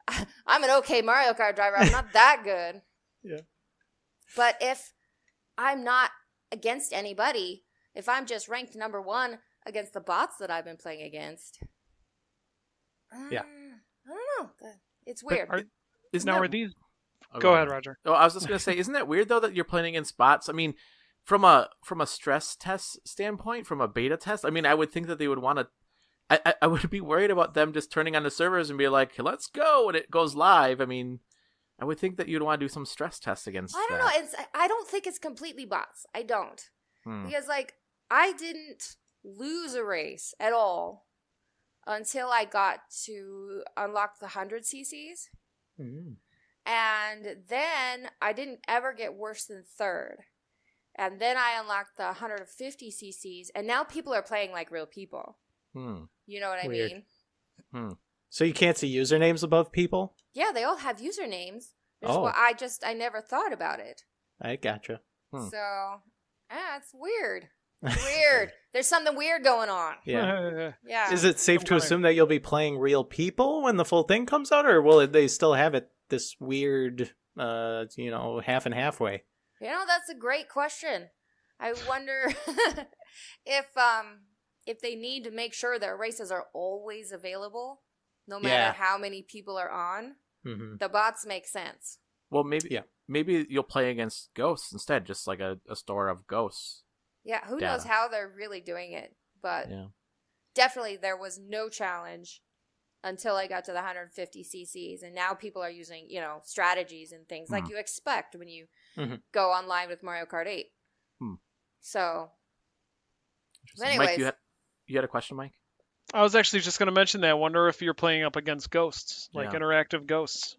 I'm an okay Mario Kart driver. I'm not that good. Yeah. But if I'm not against anybody, if I'm just ranked #1 against the bots that I've been playing against, I don't know. It's weird. Are these? Go ahead, Roger. Oh, I was just gonna say, isn't that weird though that you're playing against bots? I mean, from a stress test standpoint, from a beta test, I mean, I would think that they would want to. I would be worried about them just turning on the servers and be like, "Let's go," when it goes live. I mean, I would think that you'd want to do some stress tests against. I don't know. I don't think it's completely bots. I don't, because like I didn't lose a race at all until I got to unlock the 100 cc's, and then I didn't ever get worse than third, and then I unlocked the 150 cc's, and now people are playing like real people. You know what I mean? So you can't see usernames above people? Yeah, they all have usernames. I never thought about it. I gotcha. So, it's weird. Weird. There's something weird going on. Yeah. Yeah. Is it safe to assume that you'll be playing real people when the full thing comes out, or will they still have it this weird, half and halfway? You know, that's a great question. I wonder if they need to make sure that races are always available, no matter how many people are on. The bots make sense. Well, maybe you'll play against ghosts instead, just like a store of ghosts. Yeah, who knows how they're really doing it, but definitely there was no challenge until I got to the 150 cc's, and now people are using, strategies and things like you expect when you go online with Mario Kart 8. So, anyways. Mike, you had a question, Mike? I was actually just going to mention that. I wonder if you're playing up against ghosts, like interactive ghosts.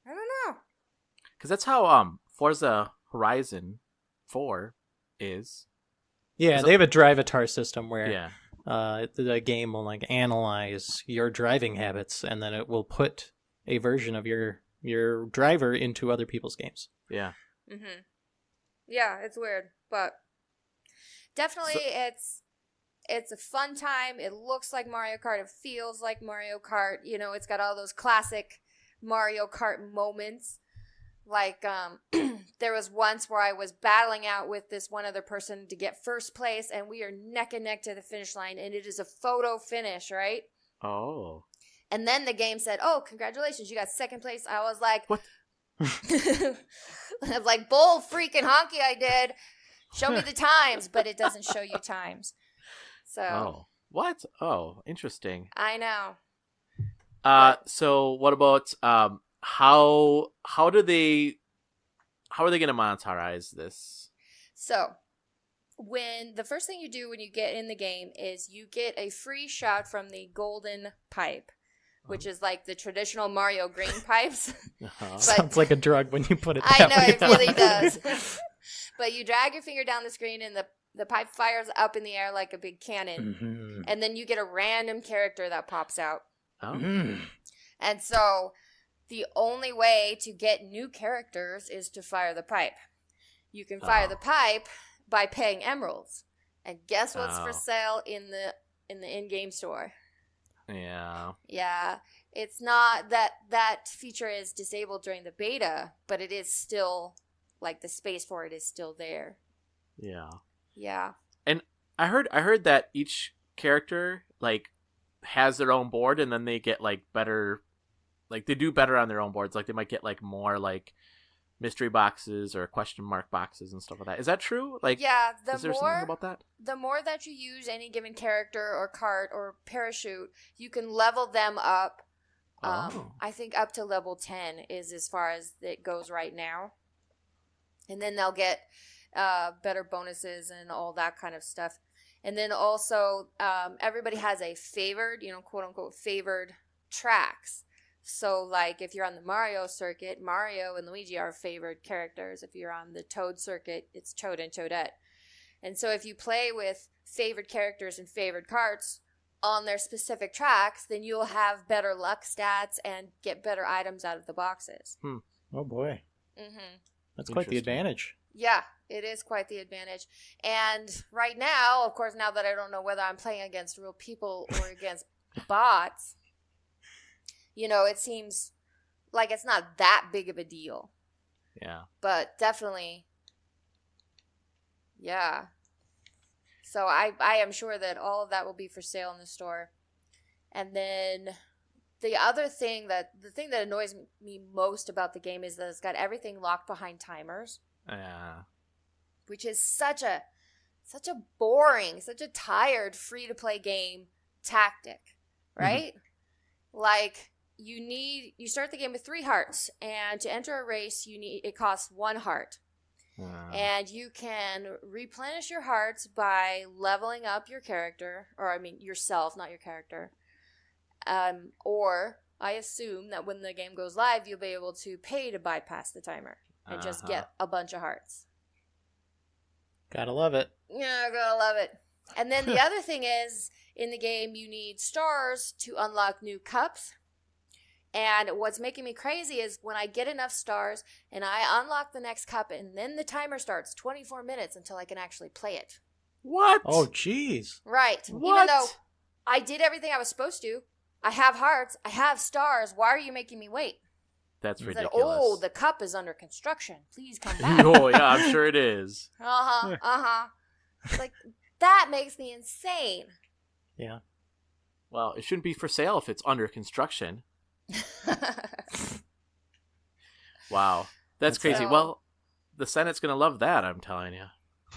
I don't know. Because that's how Forza Horizon 4 is. Yeah, they have a drive-atar system where the game will like analyze your driving habits, and then it will put a version of your driver into other people's games. Yeah. Yeah, it's weird, but definitely it's a fun time. It looks like Mario Kart. It feels like Mario Kart. It's got all those classic Mario Kart moments. Like, there was once where I was battling out with this one other person to get first place, and we are neck and neck to the finish line, and it is a photo finish, right? Oh. And then the game said, "Oh, congratulations, you got second place." I was like, "What?" I was like, "Bull freaking honky, I did. Show me the times," but it doesn't show you times. So. Oh. What? Oh, interesting. I know. So what about how are they going to monetize this? So, when the first thing you do when you get in the game is you get a free shot from the golden pipe, which is like the traditional Mario green pipes. Sounds like a drug when you put it that I know, way. it really does. But you drag your finger down the screen and the pipe fires up in the air like a big cannon. And then you get a random character that pops out. And so the only way to get new characters is to fire the pipe. You can fire the pipe by paying emeralds. And guess what's for sale in the in-game store? Yeah. Yeah. It's not that feature is disabled during the beta, but it is still, like, the space for it is still there. Yeah. Yeah. And I heard that each character, like, has their own board, and then they get, like, better, like, they do better on their own boards. Like, they might get, like, more, like, mystery boxes or question mark boxes and stuff like that. Is that true? Like, yeah, is there something about that? The more that you use any given character or cart or parachute, you can level them up. I think up to level 10 is as far as it goes right now. And then they'll get better bonuses and all that kind of stuff. And then also, everybody has a favored, quote unquote, favored tracks. So, like, if you're on the Mario circuit, Mario and Luigi are favored characters. If you're on the Toad circuit, it's Toad and Toadette. And so if you play with favored characters and favored carts on their specific tracks, then you'll have better luck stats and get better items out of the boxes. Oh, boy. That's quite the advantage. Yeah, it is quite the advantage. And right now, of course, now that I don't know whether I'm playing against real people or against bots, it seems like it's not that big of a deal. Yeah. But definitely, yeah. So I am sure that all of that will be for sale in the store. And then the thing that annoys me most about the game is that it's got everything locked behind timers. Yeah. Which is such a boring, such a tired free-to-play game tactic, right? Like, you start the game with 3 hearts, and to enter a race, it costs 1 heart. And you can replenish your hearts by leveling up your character, or I mean yourself, not your character. Or I assume that when the game goes live, you'll be able to pay to bypass the timer and just get a bunch of hearts. Gotta love it. Yeah, gotta love it. And then the other thing is, in the game, you need stars to unlock new cups. And what's making me crazy is when I get enough stars and I unlock the next cup, and then the timer starts 24 minutes until I can actually play it. What? Oh, jeez. Right. What? Even though I did everything I was supposed to. I have hearts. I have stars. Why are you making me wait? That's ridiculous. Oh, the cup is under construction. Please come back. Oh, yeah, I'm sure it is. Like, that makes me insane. Yeah. Well, it shouldn't be for sale if it's under construction. Wow. That's crazy. Well, the Senate's going to love that, I'm telling you.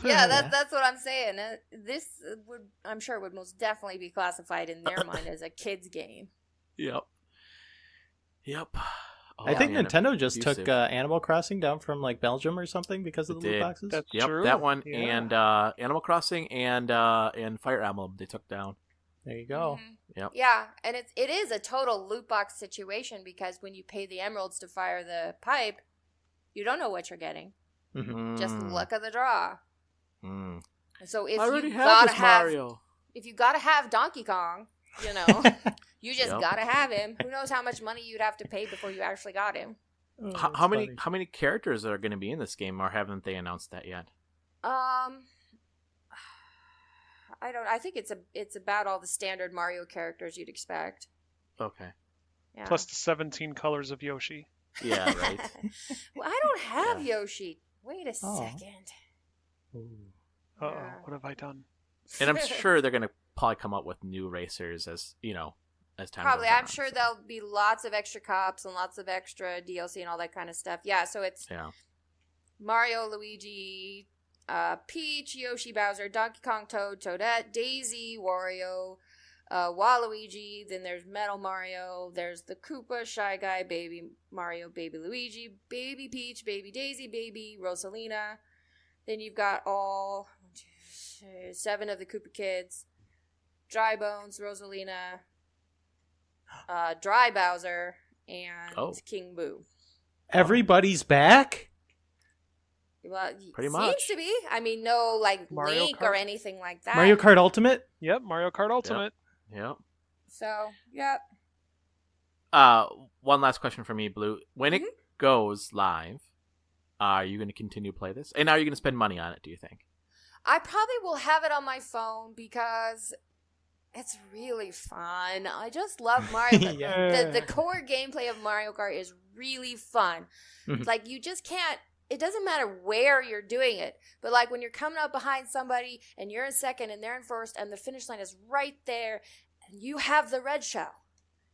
Yeah, that's what I'm saying. This I'm sure would most definitely be classified in their mind as a kid's game. Yep. Oh, I think Nintendo just took Animal Crossing down from like Belgium or something because of the loot boxes. That's true. That one and Animal Crossing and Fire Emblem they took down. There you go. Yep. Yeah, and it is a total loot box situation because when you pay the emeralds to fire the pipe, you don't know what you're getting. Just luck of the draw. So if you gotta have Donkey Kong, you just gotta have him. Who knows how much money you'd have to pay before you actually got him? How many characters are going to be in this game, or haven't they announced that yet? I think it's about all the standard Mario characters you'd expect. Okay. Yeah. Plus the 17 colors of Yoshi. Yeah, right. Well, I don't have Yoshi. Wait a second. Uh-oh, what have I done? And I'm sure they're going to probably come up with new racers as time probably goes on, I'm sure there'll be lots of extra cops and lots of extra DLC and all that kind of stuff. Yeah, so it's Mario, Luigi, Peach, Yoshi, Bowser, Donkey Kong, Toad, Toadette, Daisy, Wario, Waluigi, then there's Metal Mario, there's the Koopa, Shy Guy, Baby Mario, Baby Luigi, Baby Peach, Baby Daisy, Baby Rosalina. Then you've got all 7 of the Koopa Kids, Dry Bones, Rosalina, Dry Bowser, and King Boo. Everybody's back? Well, pretty much. Seems to be. I mean, no, like, Mario Link Kart? or anything like that. Mario Kart Ultimate? Yep, Mario Kart Ultimate. Yep. So, yep. One last question for me, Blue. When it goes live, are you going to continue to play this? And are you going to spend money on it, do you think? I probably will have it on my phone because it's really fun. I just love Mario Kart. Yeah. The core gameplay of Mario Kart is really fun. Like, you just can't, it doesn't matter where you're doing it, but like when you're coming up behind somebody and you're in second and they're in first and the finish line is right there and you have the red shell,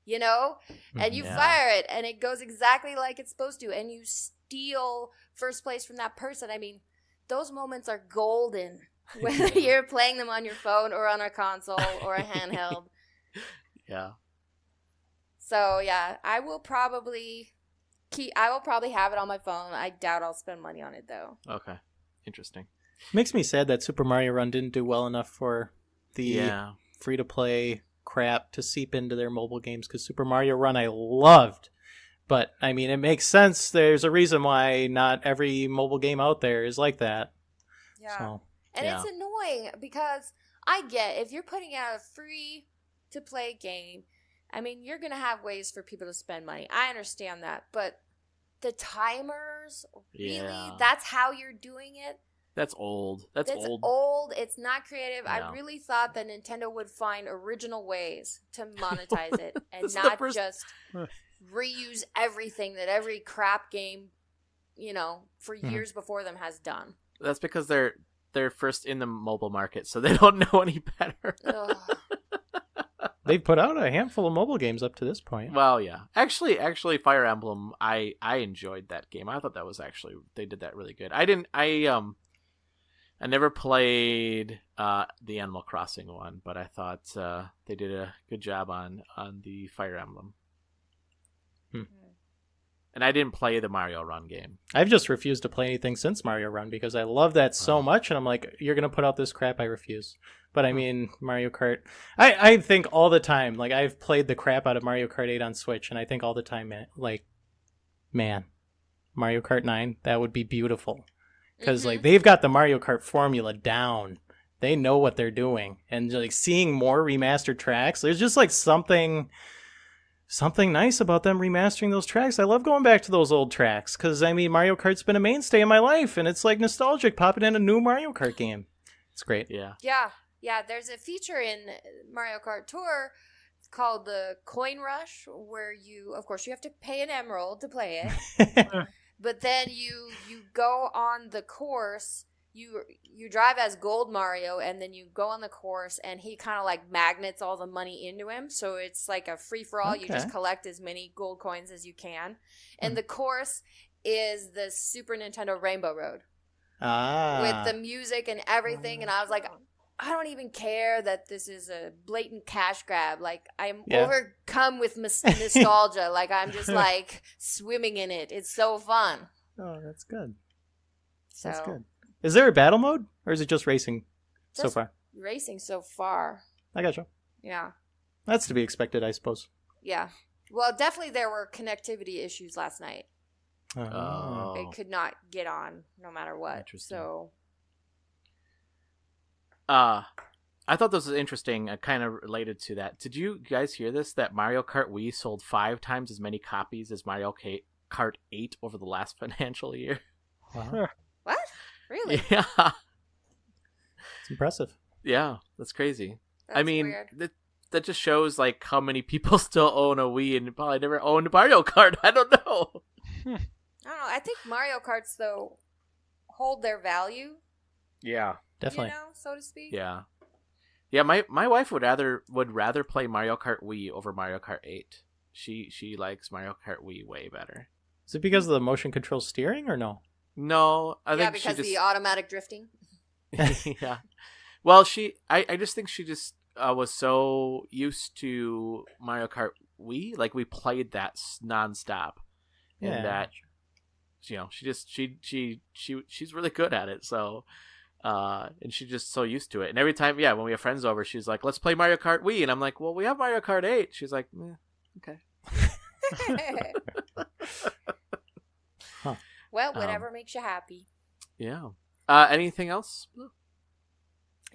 you know, and you fire it and it goes exactly like it's supposed to and you steal first place from that person. I mean, those moments are golden, whether you're playing them on your phone or on a console or a handheld. Yeah. So yeah, I will probably have it on my phone. I doubt I'll spend money on it though. Okay. Interesting. Makes me sad that Super Mario Run didn't do well enough for the free-to-play crap to seep into their mobile games, because Super Mario Run I loved. But, I mean, it makes sense. There's a reason why not every mobile game out there is like that. Yeah. So, it's annoying because I get if you're putting out a free-to-play game, I mean, you're going to have ways for people to spend money. I understand that. But the timers, really? That's how you're doing it? That's old. That's old. Old. It's not creative. Yeah. I really thought that Nintendo would find original ways to monetize it and not just reuse everything that every crap game, you know, for years before them has done. That's because they're first in the mobile market, so they don't know any better. They've put out a handful of mobile games up to this point. Well, yeah. Actually, Fire Emblem, I enjoyed that game. I thought that was they did that really good. I never played the Animal Crossing one, but I thought they did a good job on the Fire Emblem. And I didn't play the Mario Run game. I've just refused to play anything since Mario Run because I love that so much, and I'm like, you're going to put out this crap, I refuse. But I mean, Mario Kart, I think all the time, like, I've played the crap out of Mario Kart 8 on Switch, and I think all the time, man, Mario Kart 9, that would be beautiful. Because, like, they've got the Mario Kart formula down. They know what they're doing. And, like, seeing more remastered tracks, there's just, like, something nice about them remastering those tracks. I love going back to those old tracks because, I mean, Mario Kart's been a mainstay in my life, and it's, like, nostalgic popping in a new Mario Kart game. It's great. Yeah. Yeah, there's a feature in Mario Kart Tour called the Coin Rush where you have to pay an emerald to play it. But then you go on the course, you drive as Gold Mario, and then you go on the course, and he kind of like magnets all the money into him. So it's like a free-for-all. Okay. You just collect as many gold coins as you can. And the course is the Super Nintendo Rainbow Road. With the music and everything. And I was like, I don't even care that this is a blatant cash grab. Like, I'm overcome with nostalgia. Like, I'm just, like, swimming in it. It's so fun. Oh, that's good. So, that's good. Is there a battle mode, or is it just racing so far? Racing so far. I gotcha. Yeah. That's to be expected, I suppose. Yeah. Well, definitely there were connectivity issues last night. Oh. It could not get on no matter what. Interesting. So... I thought this was interesting, kind of related to that. Did you guys hear this? That Mario Kart Wii sold 5 times as many copies as Mario Kart 8 over the last financial year. Wow. What? Really? Yeah. It's impressive. Yeah, that's crazy. That's weird. That just shows like how many people still own a Wii and probably never owned Mario Kart. I don't know. I don't know. I think Mario Karts, though, hold their value. Yeah. Definitely. You know, so to speak. Yeah. Yeah, my wife would rather play Mario Kart Wii over Mario Kart 8. She likes Mario Kart Wii way better. Is it because of the motion control steering or no? No, I think because the automatic drifting. Yeah. Well, I just think she just was so used to Mario Kart Wii, like we played that nonstop, and that, you know, she's really good at it. So, And she's just so used to it. And every time, when we have friends over, she's like, "Let's play Mario Kart Wii," and I'm like, "Well, we have Mario Kart 8." She's like, "Okay." Well, whatever makes you happy. Yeah. Anything else?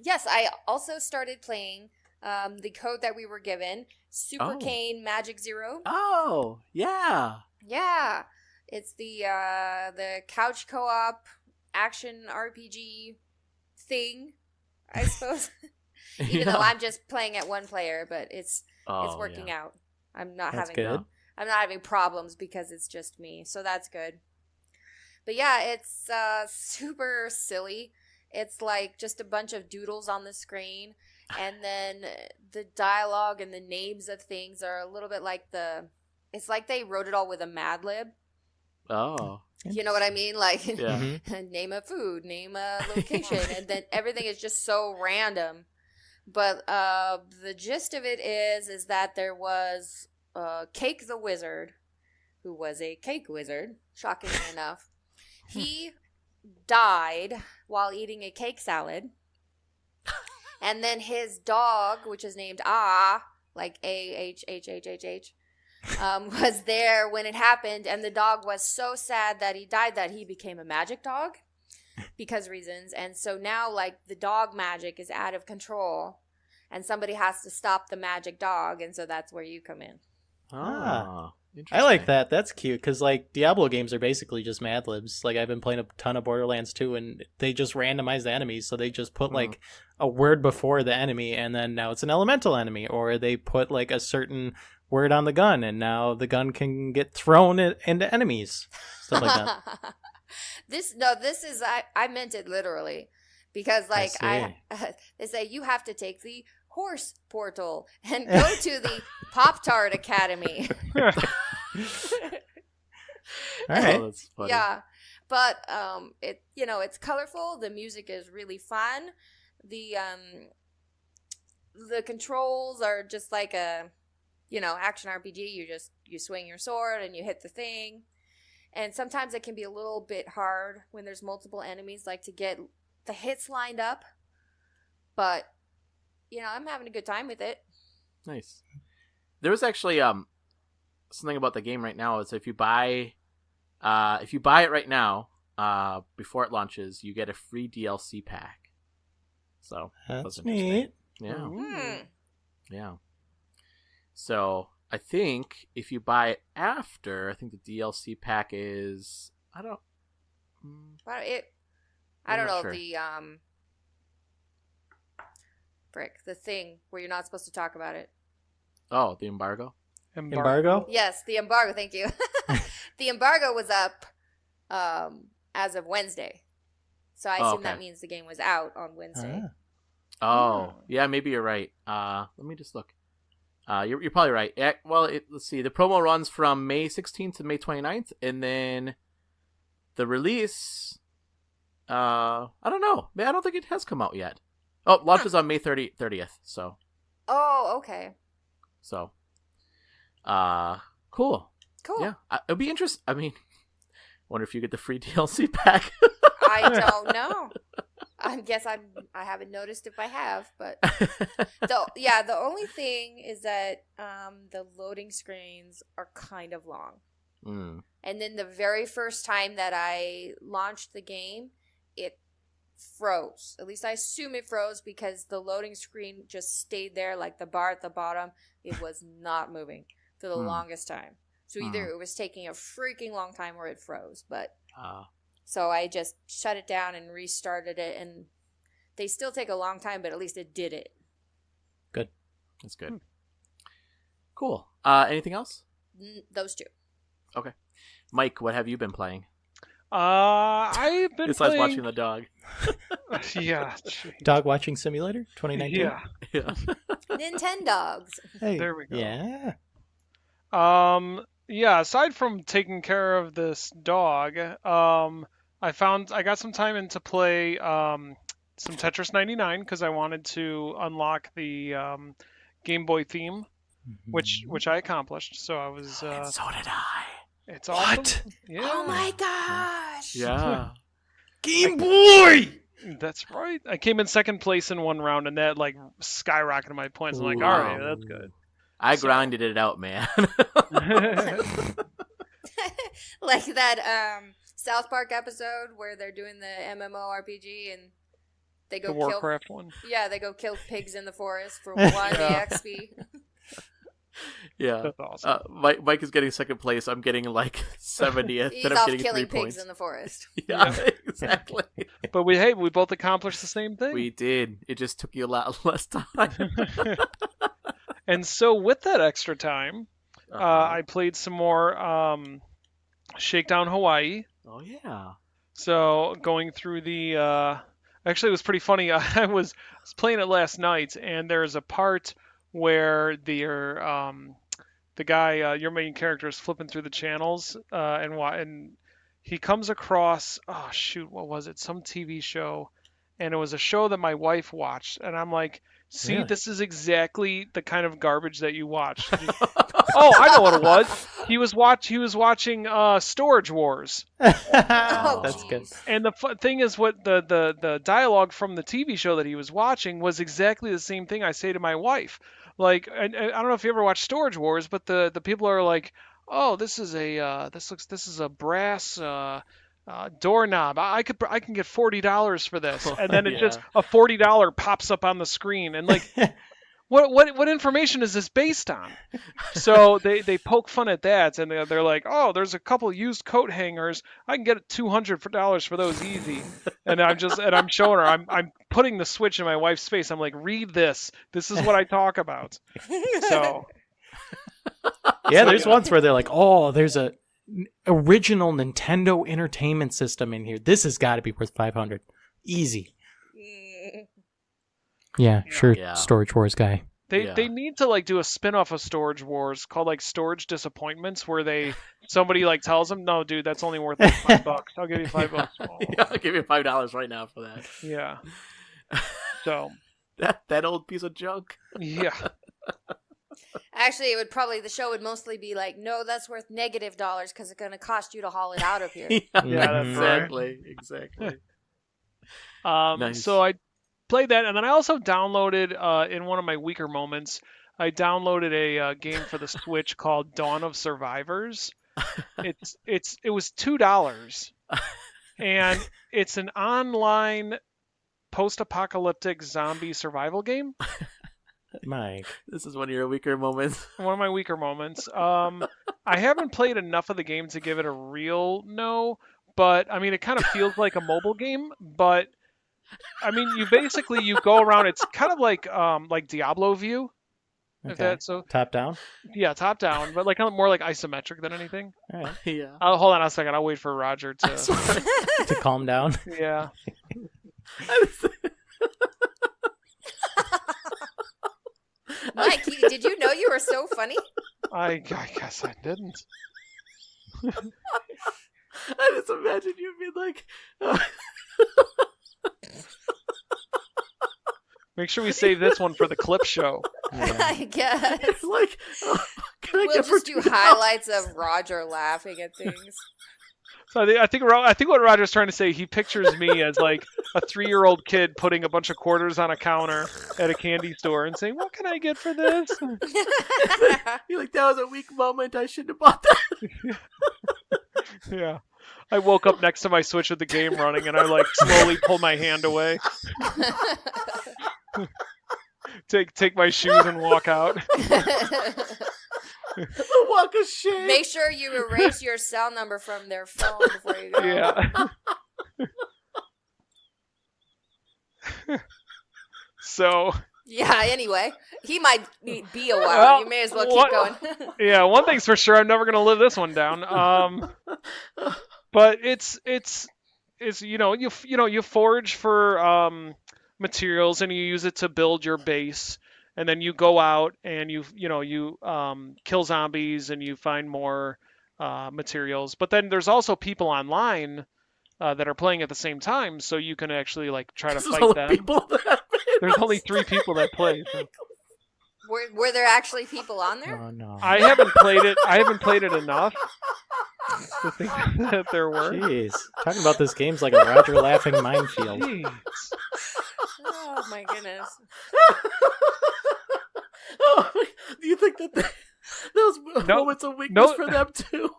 Yes, I also started playing the code that we were given, Super Cane Magic Zero. Oh, yeah. Yeah. It's the couch co-op action RPG thing, I suppose. Even though I'm just playing at one player, but it's working out. I'm not having problems because it's just me, so that's good. But yeah, it's super silly. It's like just a bunch of doodles on the screen, and then the dialogue and the names of things are a little bit like it's like they wrote it all with a Mad Lib. Oh. You know what I mean? Like, name a food, name a location, and then everything is just so random. But the gist of it is that there was Cake the Wizard, who was a cake wizard, shockingly enough. He died while eating a cake salad. And then his dog, which is named like AHHHHH, was there when it happened, and the dog was so sad that he died that he became a magic dog because reasons. And so now, like, the dog magic is out of control, and somebody has to stop the magic dog, and so that's where you come in. I like that. That's cute, because like Diablo games are basically just Mad Libs. Like, I've been playing a ton of Borderlands 2, and they just randomize the enemies, so they just put like a word before the enemy, and then now it's an elemental enemy, or they put like a certain word on the gun, and now the gun can get thrown into enemies, stuff like that. This is I meant it literally, because like they say you have to take the horse portal and go to the Pop-Tart Academy. All right. Oh, that's funny. Yeah, but it's colorful. The music is really fun. The controls are just like a action RPG. You swing your sword and you hit the thing, and sometimes it can be a little bit hard when there's multiple enemies, like to get the hits lined up. But I'm having a good time with it. Nice. There was actually something about the game right now. Is if you buy it right now, before it launches, you get a free DLC pack. So that's neat. Yeah. Yeah. So I think if you buy it after, I think the DLC pack is I don't know sure. The thing where you're not supposed to talk about it. Oh, the embargo? Embargo? Yes, the embargo. Thank you. The embargo was up as of Wednesday. So I assume that means the game was out on Wednesday. Yeah, maybe you're right. Let me just look. You're probably right. Let's see. The promo runs from May 16th to May 29th, and then the release, I don't know. I don't think it has come out yet. Oh, launches on May 30th, so. Oh, okay. So, cool. Cool. Yeah, it'd be interesting. I mean, wonder if you get the free DLC pack. I don't know. I guess I haven't noticed if I have, but the only thing is that the loading screens are kind of long. And then the very first time that I launched the game, it froze. At least I assume it froze because the loading screen just stayed there, like the bar at the bottom. It was not moving for the longest time. So either it was taking a freaking long time or it froze. But so I just shut it down and restarted it, and they still take a long time, but at least it did it. Good. That's good. Cool. Anything else? Those two. Okay. Mike, what have you been playing? I've been besides watching the dog. Yeah. Dog watching simulator 2019. Yeah. Nintendogs. Hey, there we go. Yeah. Yeah, aside from taking care of this dog, I got some time in to play some Tetris 99 because I wanted to unlock the Game Boy theme, which I accomplished. So I was. And so did I. It's awesome. What? Yeah. Oh my gosh! Yeah. Game Boy. That's right. I came in second place in one round, and that like skyrocketed my points. I'm like, all right, that's good. I grinded it out, man. Like that South Park episode where they're doing the MMORPG and they go the Warcraft one. Yeah, they go kill pigs in the forest for 1 EXP. Yeah, that's awesome. Mike is getting second place. I'm getting like 70th. He's off killing pigs in the forest. Yeah, exactly. But we both accomplished the same thing. We did. It just took you a lot less time. And so with that extra time, I played some more Shakedown Hawaii. Oh yeah. So going through the actually it was pretty funny. I was playing it last night, and there's a part where the guy, your main character, is flipping through the channels, and he comes across, oh shoot, what was it? Some TV show, and it was a show that my wife watched, and I'm like, see, really? This is exactly the kind of garbage that you watch. Oh, I know what it was. He was watching Storage Wars. That's good. And the thing is, what the dialogue from the TV show that he was watching was exactly the same thing I say to my wife. Like, I don't know if you ever watched Storage Wars, but the people are like, oh, this is a brass doorknob. I can get $40 for this, and then it just a $40 pops up on the screen, and like, what information is this based on? So they poke fun at that, and they're like, oh, there's a couple used coat hangers. I can get $200 for those easy. And I'm showing her. I'm putting the Switch in my wife's face. I'm like, read this. This is what I talk about. So. Yeah, there's ones where they're like, oh, there's a original Nintendo Entertainment System in here. This has got to be worth $500. Easy. Yeah, sure. Yeah. Storage Wars guy. They need to like do a spin-off of Storage Wars called like Storage Disappointments, where somebody like tells them, no, dude, that's only worth like $5. I'll give you $5. Oh. Yeah, I'll give you $5 right now for that. Yeah. So that old piece of junk. Yeah. Actually, the show would mostly be like, no, that's worth -$, because it's going to cost you to haul it out of here. Yeah, exactly. Nice. So I played that, and then I also downloaded, in one of my weaker moments, I downloaded a game for the Switch called Dawn of Survivors. It was $2, and it's an online post-apocalyptic zombie survival game. Mike, this is one of your weaker moments. One of my weaker moments. I haven't played enough of the game to give it a real no, but I mean, it kind of feels like a mobile game. But I mean, you go around. It's kind of like Diablo view. Okay. If that's so. Top down. Yeah, top down, but like more like isometric than anything. All right. Yeah. Hold on a second. I'll wait for Roger to calm down. Yeah. Mike, did you know you were so funny? I guess I didn't. I just imagine you being like... Make sure we save this one for the clip show. Yeah. I guess. It's like, we'll just do highlights of Roger laughing at things. So I think what Roger's trying to say, he pictures me as like a 3-year-old kid putting a bunch of quarters on a counter at a candy store and saying, "What can I get for this?" You're like, that was a weak moment. I shouldn't have bought that. Yeah. I woke up next to my Switch with the game running, and I like slowly pull my hand away. Take my shoes and walk out. The walk of shame. Make sure you erase your cell number from their phone before you go. Yeah. So. Yeah, anyway. He might be a while. Well, you may as well keep going. Yeah, one thing's for sure, I'm never going to live this one down. But it's you forage for materials, and you use it to build your base. And then you go out and you kill zombies, and you find more materials. But then there's also people online that are playing at the same time, so you can actually like try to fight them. There's only 3 people that play. So. Were there actually people on there? Oh no. I haven't played it enough. to think that there were. Jeez, talking about this game's like a Roger laughing minefield. Jeez. Oh my goodness. Oh, do you think that those moments of weakness for them too?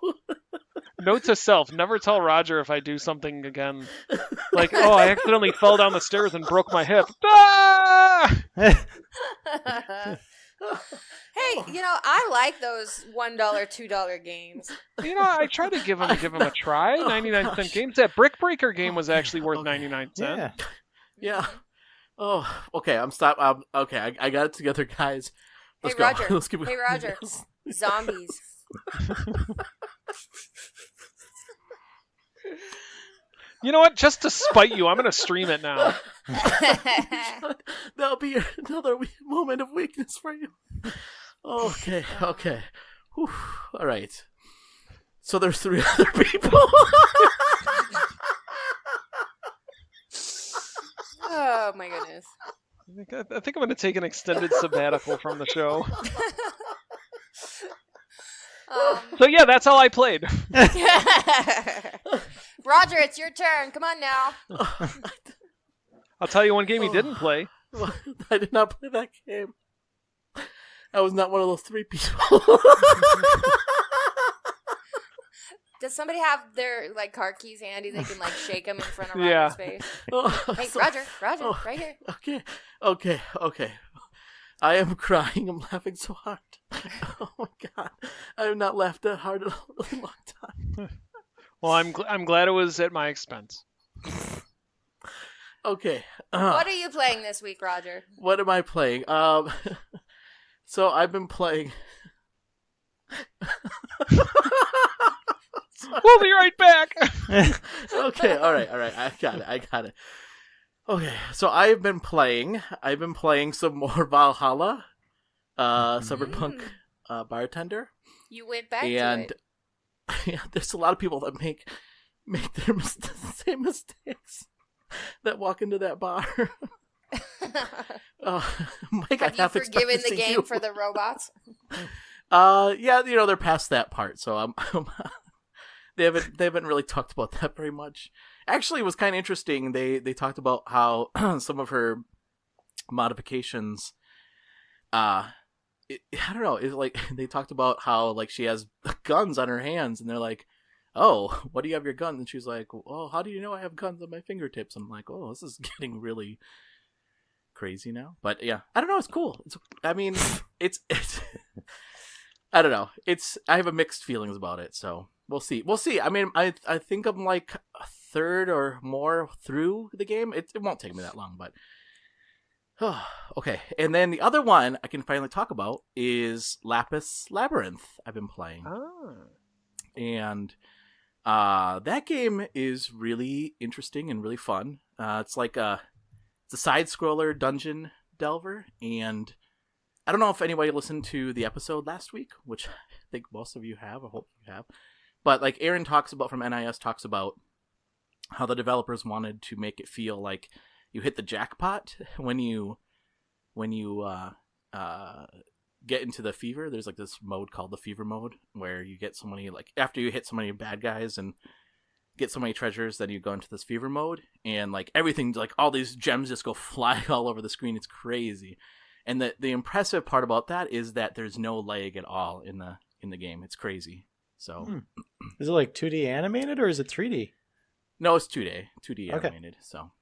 Note to self: never tell Roger if I do something again. Like, oh, I accidentally fell down the stairs and broke my hip. Ah! Hey, I like those $1, $2 games. I try to give them a try. 99-cent games. That Brick Breaker game was actually worth 99 cents. Yeah. Oh, okay. Okay, I got it together, guys. Let's go. Roger. Let's keep Hey, Roger. Zombies. You know what? Just to spite you, I'm going to stream it now. That'll be another moment of weakness for you. Okay. Whew. All right. So there's 3 other people. Oh my goodness. I think I'm going to take an extended sabbatical from the show. So yeah, that's all I played. Roger, it's your turn. Come on now. I'll tell you one game you didn't play. I did not play that game. I was not one of those 3 people. Does somebody have their car keys handy? They can shake them in front of Roger's face. Hey, Roger, right here. Okay. I am crying. I'm laughing so hard. Oh my god, I have not laughed that hard in a really long time. Well, I'm glad it was at my expense. Okay. What are you playing this week, Roger? What am I playing? So I've been playing. We'll be right back. Okay, all right. I got it. Okay, so I've been playing some more Valhalla, Cyberpunk Bartender. You went back to it. Yeah, there's a lot of people that make their same mistakes that walk into that bar. Mike, have you forgiven the game for the robots? Yeah, they're past that part, so they haven't really talked about that very much. Actually, it was kind of interesting. They talked about how some of her modifications, I don't know, it's like they talked about how she has guns on her hands, and they're like, "Oh, what do you have your guns?" And she's like, "Oh, how do you know I have guns on my fingertips?" I'm like, "Oh, this is getting really crazy now." But yeah, I don't know. It's cool. It's I don't know. I have mixed feelings about it, so we'll see. I think I'm a third or more through the game. It won't take me that long, but okay. And then the other one I can finally talk about is Lapis Labyrinth. I've been playing, and that game is really interesting and really fun. It's it's a side scroller dungeon delver, and I don't know if anybody listened to the episode last week, which I think most of you have. I hope you have. But Aaron from NIS talks about how the developers wanted to make it feel like you hit the jackpot when you get into the fever. There's this mode called the fever mode where you get so many after you hit so many bad guys and get so many treasures, then you go into this fever mode, and everything all these gems just go flying all over the screen. It's crazy. And the impressive part about that is that there's no lag at all in the game. It's crazy. So, is it 2D animated or is it 3D? No, it's 2D okay. animated. So,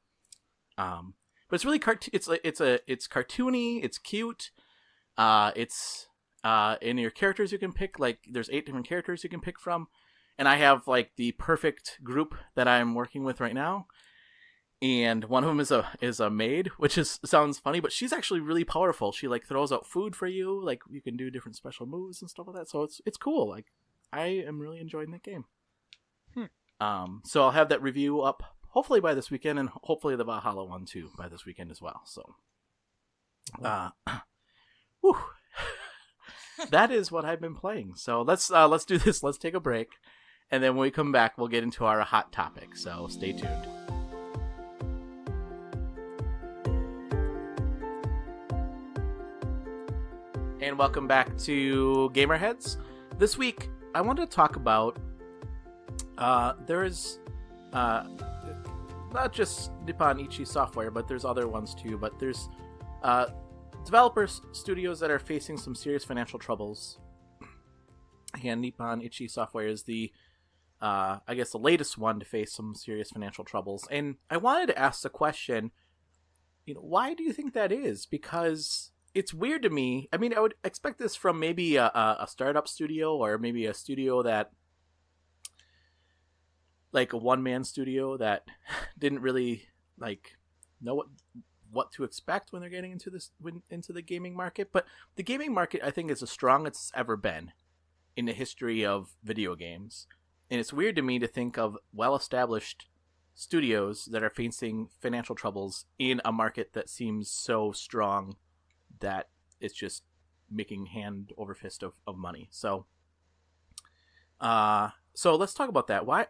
but it's really it's cartoony. It's cute. It's in your characters you can pick. There's 8 different characters you can pick from, and I have the perfect group that I'm working with right now. And one of them is a maid, which sounds funny, but she's actually really powerful. She throws out food for you. You can do different special moves and stuff like that. So it's cool. I am really enjoying that game. So I'll have that review up hopefully by this weekend, and hopefully the Valhalla one too by this weekend as well. So, whew. That is what I've been playing. So let's do this. Let's take a break, and then when we come back, we'll get into our hot topic. So stay tuned. And welcome back to GamerHeads. This week, I wanted to talk about There's not just Nippon Ichi Software, but there's other ones too. But there's developers studios that are facing some serious financial troubles. And Nippon Ichi Software is the I guess the latest one to face some serious financial troubles. And I wanted to ask the question, why do you think that is? Because it's weird to me. I mean, I would expect this from maybe a startup studio, or maybe a studio that, like a one-man studio that didn't really know what to expect when they're getting into the gaming market. But the gaming market, I think, is as strong as it's ever been in the history of video games. And it's weird to me to think of well-established studios that are facing financial troubles in a market that seems so strong that it's just making hand over fist of money. So let's talk about that. Why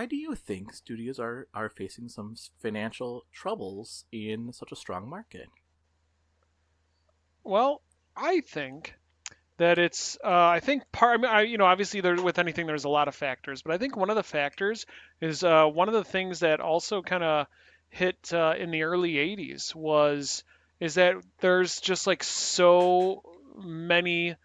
do you think studios are facing some financial troubles in such a strong market? Well, I think that it's obviously with anything there's a lot of factors, but I think one of the factors is one of the things that also kind of hit in the early 80s is that there's just so many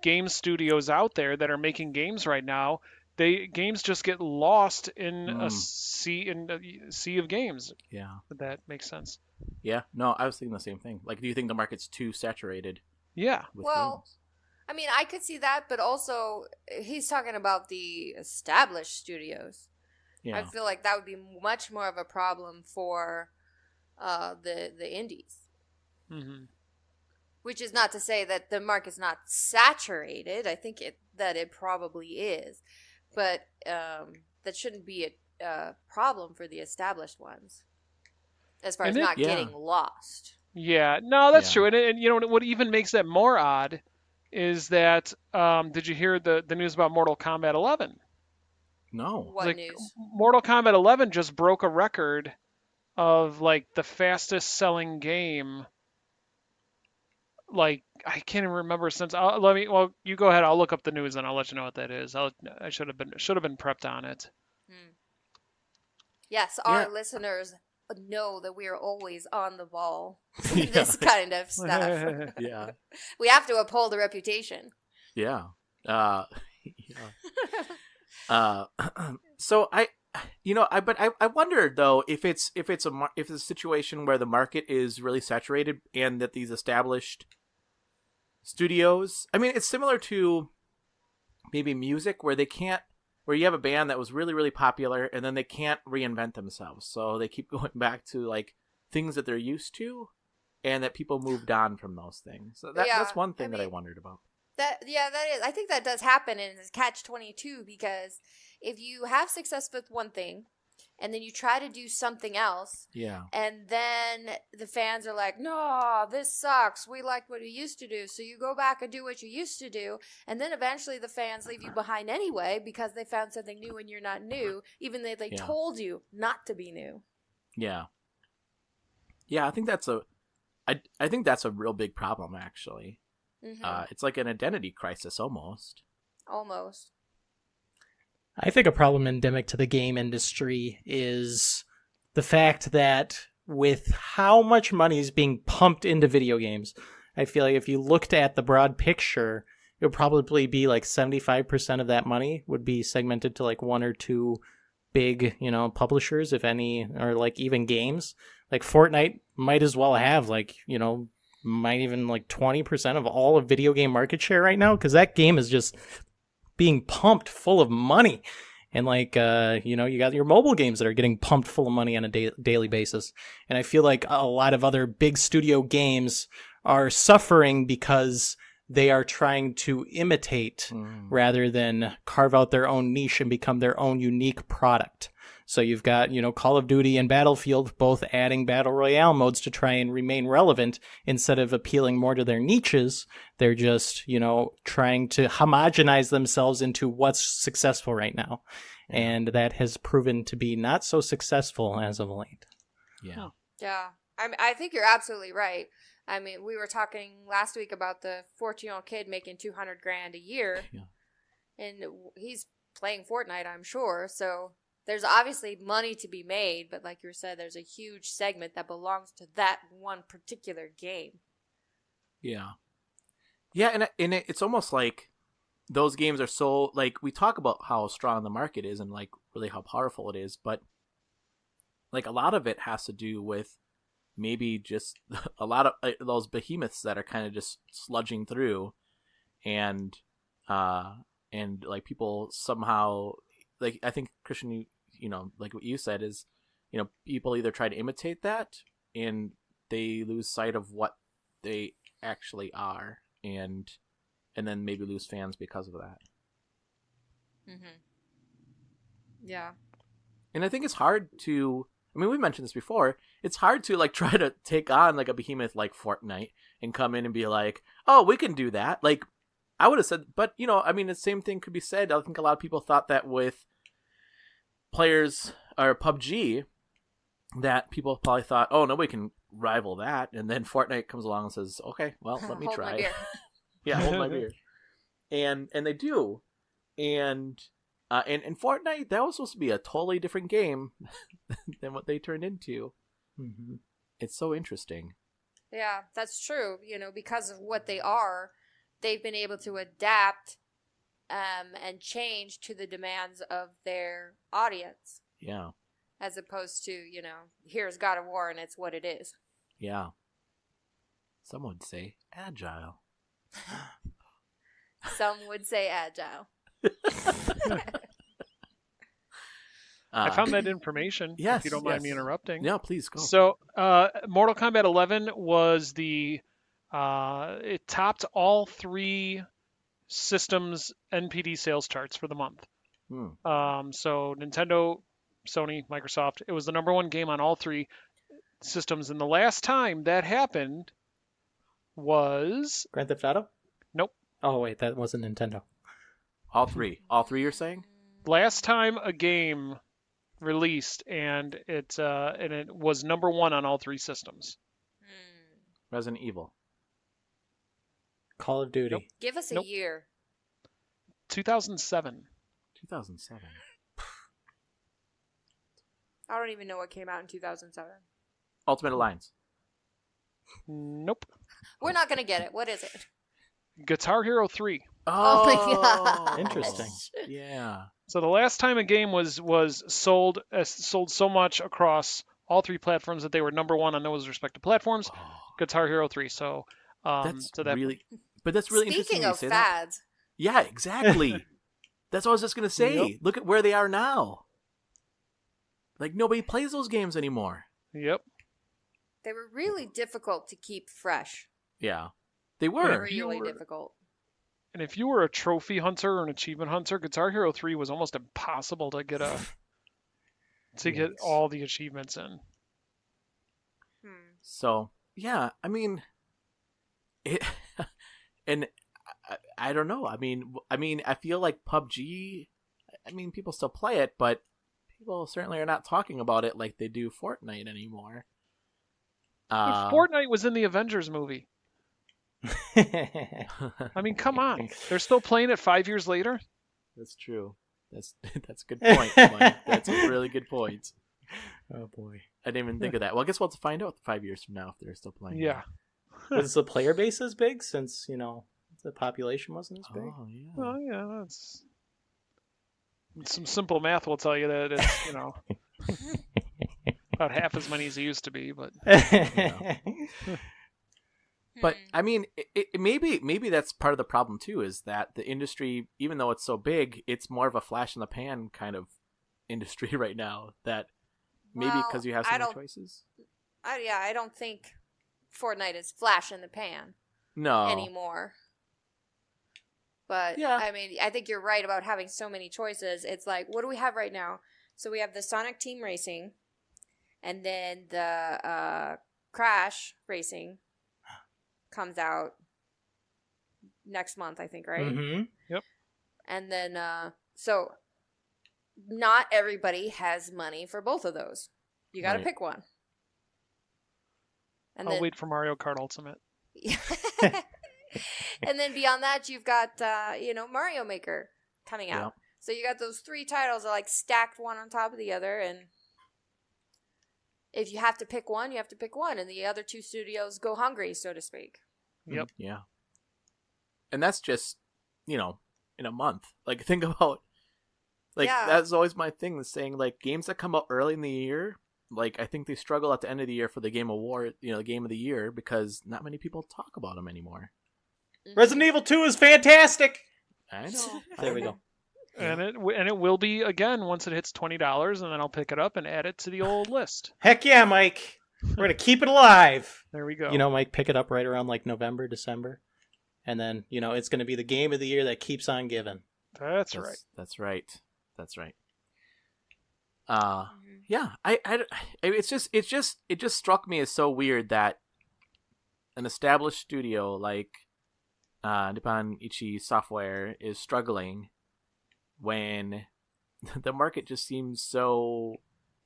game studios out there that are making games right now. Games just get lost in a sea of games. Yeah, if that makes sense. Yeah, no, I was thinking the same thing. Do you think the market's too saturated? Yeah. Games? I mean, I could see that, but also he's talking about the established studios. Yeah. I feel like that would be much more of a problem for the indies. Mm-hmm. Which is not to say that the market's not saturated. I think that it probably is. But that shouldn't be a problem for the established ones. As far as not getting lost. Yeah, no, that's true. And what even makes that more odd is that, did you hear the news about Mortal Kombat 11? No. What news? Mortal Kombat 11 just broke a record of the fastest selling game. I can't even remember since. You go ahead. I'll look up the news and I'll let you know what that is. I should have been prepped on it. Yes, our listeners know that we are always on the ball with this kind of stuff. Yeah. We have to uphold the reputation. Yeah. So I wonder though if it's a situation where the market is really saturated and that these established studios, I mean, it's similar to maybe music where you have a band that was really, really popular and then they can't reinvent themselves. So they keep going back to things that they're used to and that people moved on from those things. So that's one thing that I wondered about. That is. I think that does happen in this catch-22 because if you have success with one thing and then you try to do something else, and then the fans are like, no, this sucks. We like what we used to do. So you go back and do what you used to do, and then eventually the fans leave you behind anyway because they found something new and you're not new, even though they told you not to be new. Yeah. Yeah, I think that's a real big problem, actually. Mm-hmm. It's like an identity crisis, almost. Almost. I think a problem endemic to the game industry is the fact that with how much money is being pumped into video games, I feel like if you looked at the broad picture, it would probably be 75% of that money would be segmented to one or two big, publishers, if any, or even games. Fortnite might as well have might even 20% of all of video game market share right now, because that game is just being pumped full of money. And you got your mobile games that are getting pumped full of money on a daily basis. And I feel like a lot of other big studio games are suffering because they are trying to imitate rather than carve out their own niche and become their own unique product. So you've got, Call of Duty and Battlefield both adding Battle Royale modes to try and remain relevant instead of appealing more to their niches. They're just, trying to homogenize themselves into what's successful right now. Yeah. And that has proven to be not so successful as of late. Yeah. Yeah. I think you're absolutely right. I mean, we were talking last week about the 14-year-old kid making $200,000 a year. Yeah. And he's playing Fortnite, I'm sure. So there's obviously money to be made, but like you said, there's a huge segment that belongs to that one particular game. Yeah. Yeah, and it's almost like those games are so, like, we talk about how strong the market is and, like, really how powerful it is, but, like, a lot of it has to do with maybe just a lot of those behemoths that are kind of just sludging through, and like, people somehow, like, I think, Christian, you know, like what you said is, you know, people either try to imitate that and they lose sight of what they actually are, and then maybe lose fans because of that. Yeah. And I think it's hard to, I mean, we mentioned this before, it's hard to, like, try to take on, like, a behemoth like Fortnite and come in and be like, oh, we can do that. Like, I would have said, but, you know, I mean, the same thing could be said. I think a lot of people thought that with players or PUBG, that people probably thought, oh, nobody can rival that. And then Fortnite comes along and says, okay, well, let me Hold try. my beer. Yeah, hold my beer. And they do. And Fortnite, that was supposed to be a totally different game than what they turned into. Mm-hmm. It's so interesting. Yeah, that's true. You know, because of what they are, they've been able to adapt and change to the demands of their audience. Yeah. As opposed to, you know, here's God of War and it's what it is. Yeah. Some would say agile. Some would say agile. I found that information. Yes, if you don't mind me interrupting. Yeah, please go. So, Mortal Kombat 11 was it topped all 3 systems NPD sales charts for the month. So Nintendo, Sony, Microsoft, it was the number 1 game on all 3 systems. And the last time that happened was Grand Theft Auto? Nope. Oh wait, that wasn't Nintendo. All 3 you're saying? Last time a game released and it was number 1 on all 3 systems. Resident Evil. Call of Duty. Nope. Give us a year. 2007. 2007. I don't even know what came out in 2007. Ultimate Alliance. Nope. We're not going to get it. What is it? Guitar Hero 3. Oh my god. Interesting. Yeah. So the last time a game was sold so much across all 3 platforms that they were number 1 on those respective platforms, Guitar Hero 3. So that's really interesting. Speaking of fads. Yeah, exactly. That's what I was just gonna say. Yep. Look at where they are now. Like, nobody plays those games anymore. Yep. They were really difficult to keep fresh. Yeah, they were really difficult. And if you were a trophy hunter or an achievement hunter, Guitar Hero 3 was almost impossible to get get all the achievements in. So yeah, I mean, and I don't know. I mean, I feel like PUBG. I mean, people still play it, but people certainly are not talking about it like they do Fortnite anymore. But Fortnite was in the Avengers movie. I mean, come on. They're still playing it 5 years later? That's true. That's a good point, Mike. That's a really good point. Oh, boy. I didn't even think of that. Well, I guess we'll have to find out 5 years from now if they're still playing. Yeah. Was the player base as big since, the population wasn't as big? Oh, yeah. Well, yeah, that's... Some simple math will tell you that it's, about half as many as it used to be, but... But I mean, maybe that's part of the problem too. Is that the industry, even though it's so big, it's more of a flash in the pan kind of industry right now. That maybe because you have so many choices. I don't think Fortnite is flash in the pan. No. Anymore. But yeah. I mean, I think you're right about having so many choices. It's like, what do we have right now? So we have the Sonic Team Racing, and then the Crash Racing comes out next month, I think, right? Mm-hmm. Yep. And then, so not everybody has money for both of those. You got to pick one. And I'll wait for Mario Kart Ultimate. And then beyond that, you've got, Mario Maker coming out. So you got those 3 titles are like stacked one on top of the other, and if you have to pick one, you have to pick one, and the other 2 studios go hungry, so to speak. Yep. Yeah. And that's just, in a month. Like, think about, that's always my thing, is saying, like, games that come out early in the year, like, I think they struggle at the end of the year for the Game Award, the Game of the Year, because not many people talk about them anymore. Resident Evil 2 is fantastic! I know. There we go. And it will be again once it hits $20, and then I'll pick it up and add it to the old list. Heck yeah, Mike! We're gonna keep it alive. There we go. Mike, pick it up right around like November, December, and then it's gonna be the game of the year that keeps on giving. That's right. That's right. That's right. Yeah. It just struck me as so weird that an established studio like Nippon Ichi Software is struggling when the market just seems so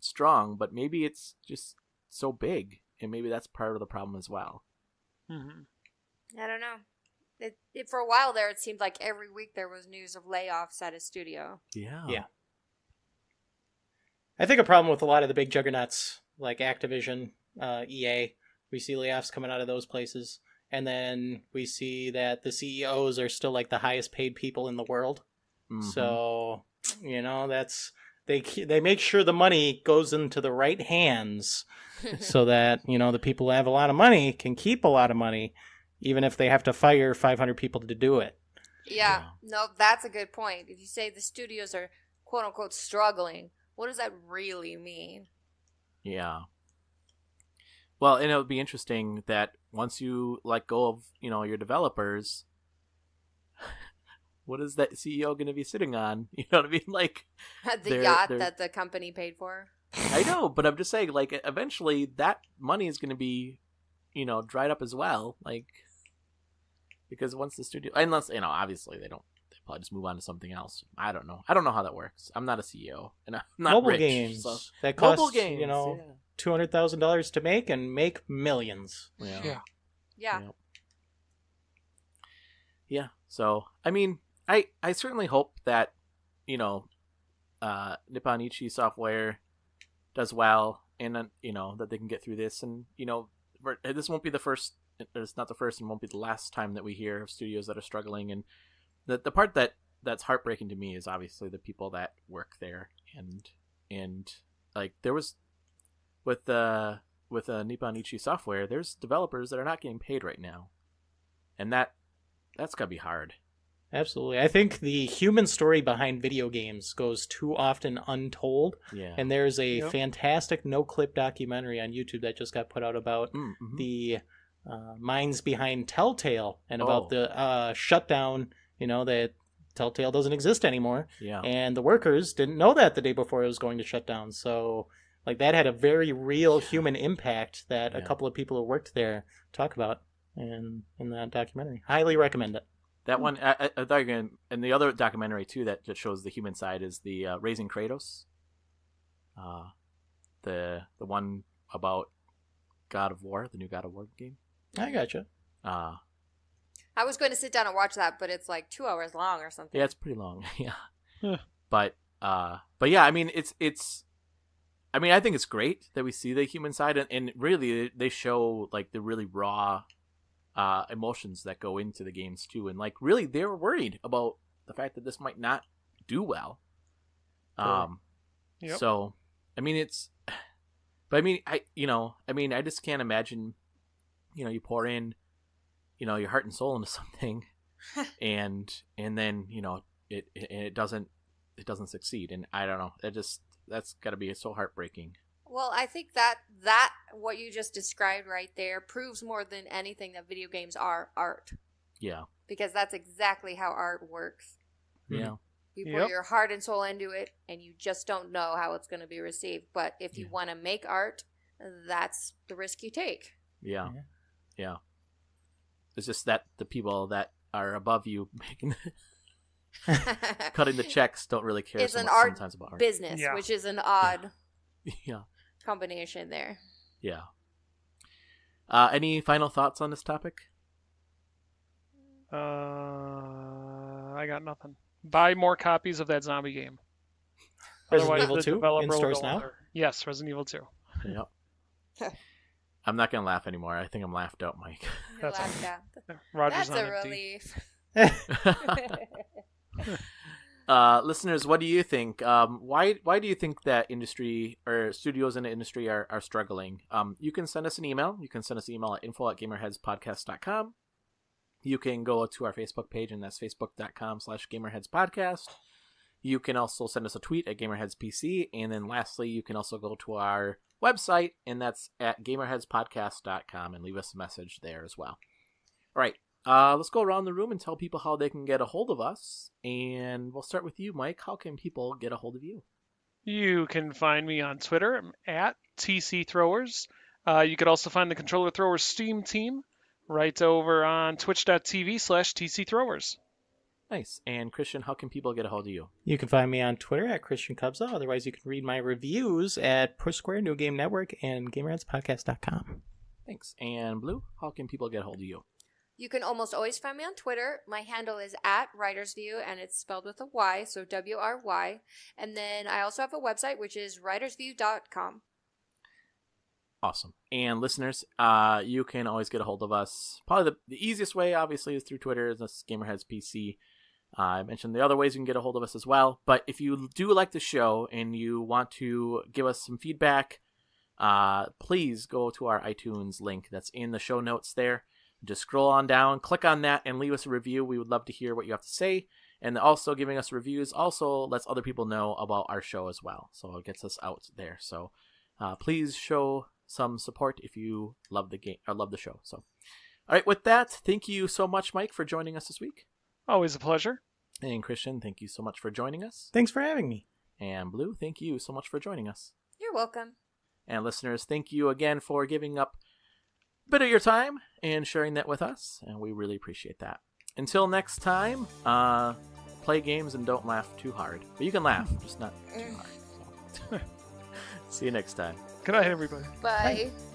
strong, but maybe it's just so big, and maybe that's part of the problem as well. Mm-hmm. I don't know. It for a while there, it seemed like every week there was news of layoffs at a studio. Yeah. I think a problem with a lot of the big juggernauts like Activision, EA, we see layoffs coming out of those places, and then we see that the CEOs are still like the highest paid people in the world. Mm-hmm. So, that's they make sure the money goes into the right hands so that, the people who have a lot of money can keep a lot of money, even if they have to fire 500 people to do it. Yeah. No, that's a good point. If you say the studios are quote unquote struggling, what does that really mean? Yeah. Well, and it would be interesting that once you let go of, your developers, what is that CEO going to be sitting on? You know what I mean? Like the yacht that the company paid for. I know, but I'm just saying, like, eventually that money is going to be, dried up as well. Like, because once the studio, unless, obviously they probably just move on to something else. I don't know how that works. I'm not a CEO, and I'm not mobile rich, games so. that cost $200,000 to make and make millions. Yeah. So I mean, I certainly hope that Nippon Ichi Software does well, and that they can get through this, and this won't be the first. It's not the first, and won't be the last time that we hear of studios that are struggling. And the part that's heartbreaking to me is obviously the people that work there, and like there was with Nippon Ichi Software, there's developers that are not getting paid right now, and that's gotta be hard. Absolutely. I think the human story behind video games goes too often untold. Yeah. And there's a fantastic no-clip documentary on YouTube that just got put out about the minds behind Telltale and about the shutdown, that Telltale doesn't exist anymore. Yeah. And the workers didn't know that the day before it was going to shut down. So, like, that had a very real human impact that a couple of people who worked there talk about in that documentary. Highly recommend it. That one, I thought you were going to, and the other documentary too that just shows the human side is the Raising Kratos. The one about God of War, the new God of War game. I gotcha. I was going to sit down and watch that, but it's like 2 hours long or something. Yeah, it's pretty long. Yeah. But yeah, I mean, I mean, I think it's great that we see the human side, and really they show like the really raw emotions that go into the games too, and like really they were worried about the fact that this might not do well. So I mean I just can't imagine you pour in your heart and soul into something and then it doesn't succeed, and I don't know, that's got to be so heartbreaking. Well, I think that what you just described right there proves more than anything that video games are art. Yeah. Because that's exactly how art works. Yeah. You put your heart and soul into it, and you just don't know how it's going to be received. But if you want to make art, that's the risk you take. Yeah. Yeah. It's just that the people that are above you making cutting the checks don't really care so much sometimes about art. Business, which is an odd yeah. combination there. Yeah. Any final thoughts on this topic? I got nothing. Buy more copies of that zombie game. Resident Otherwise, Evil the 2 developer in will stores go now? under. Yes, Resident Evil 2. Yep. I'm not gonna laugh anymore. I think I'm laughed out, Mike. That's That's on a empty. relief. Listeners, what do you think? Why do you think that industry or studios in the industry are struggling? You can send us an email. You can send us an email at info@gamerheadspodcast.com. You can go to our Facebook page, and that's facebook.com/gamerheadspodcast. You can also send us a tweet at GamerHeadsPC. And then lastly, you can also go to our website, and that's at gamerheadspodcast.com, and leave us a message there as well. All right. Let's go around the room and tell people how they can get a hold of us. And we'll start with you, Mike. How can people get a hold of you? You can find me on Twitter at TCThrowers. You could also find the Controller Throwers Steam team right over on twitch.tv/TCThrowers. Nice. And Christian, how can people get a hold of you? You can find me on Twitter at Christian Cubza. Otherwise, you can read my reviews at Push Square, New Game Network, and GamerHeadsPodcast.com. Thanks. And Blue, how can people get a hold of you? You can almost always find me on Twitter. My handle is at WritersView, and it's spelled with a Y, so WRY. And then I also have a website, which is writersview.com. Awesome. And listeners, you can always get a hold of us. Probably the easiest way, obviously, is through Twitter. That's GamerHeads PC. I mentioned the other ways you can get a hold of us as well. But if you do like the show and you want to give us some feedback, please go to our iTunes link that's in the show notes there. Just scroll on down, click on that, and leave us a review. We would love to hear what you have to say. And also giving us reviews also lets other people know about our show as well. So it gets us out there. So please show some support if you love the game or love the show. So, all right, with that, thank you so much, Mike, for joining us this week. Always a pleasure. And Christian, thank you so much for joining us. Thanks for having me. And Blue, thank you so much for joining us. You're welcome. And listeners, thank you again for giving up a bit of your time and sharing that with us, and we really appreciate that. Until next time, play games and don't laugh too hard. But you can laugh, just not too hard. So. See you next time. Good night, everybody. Bye. Bye.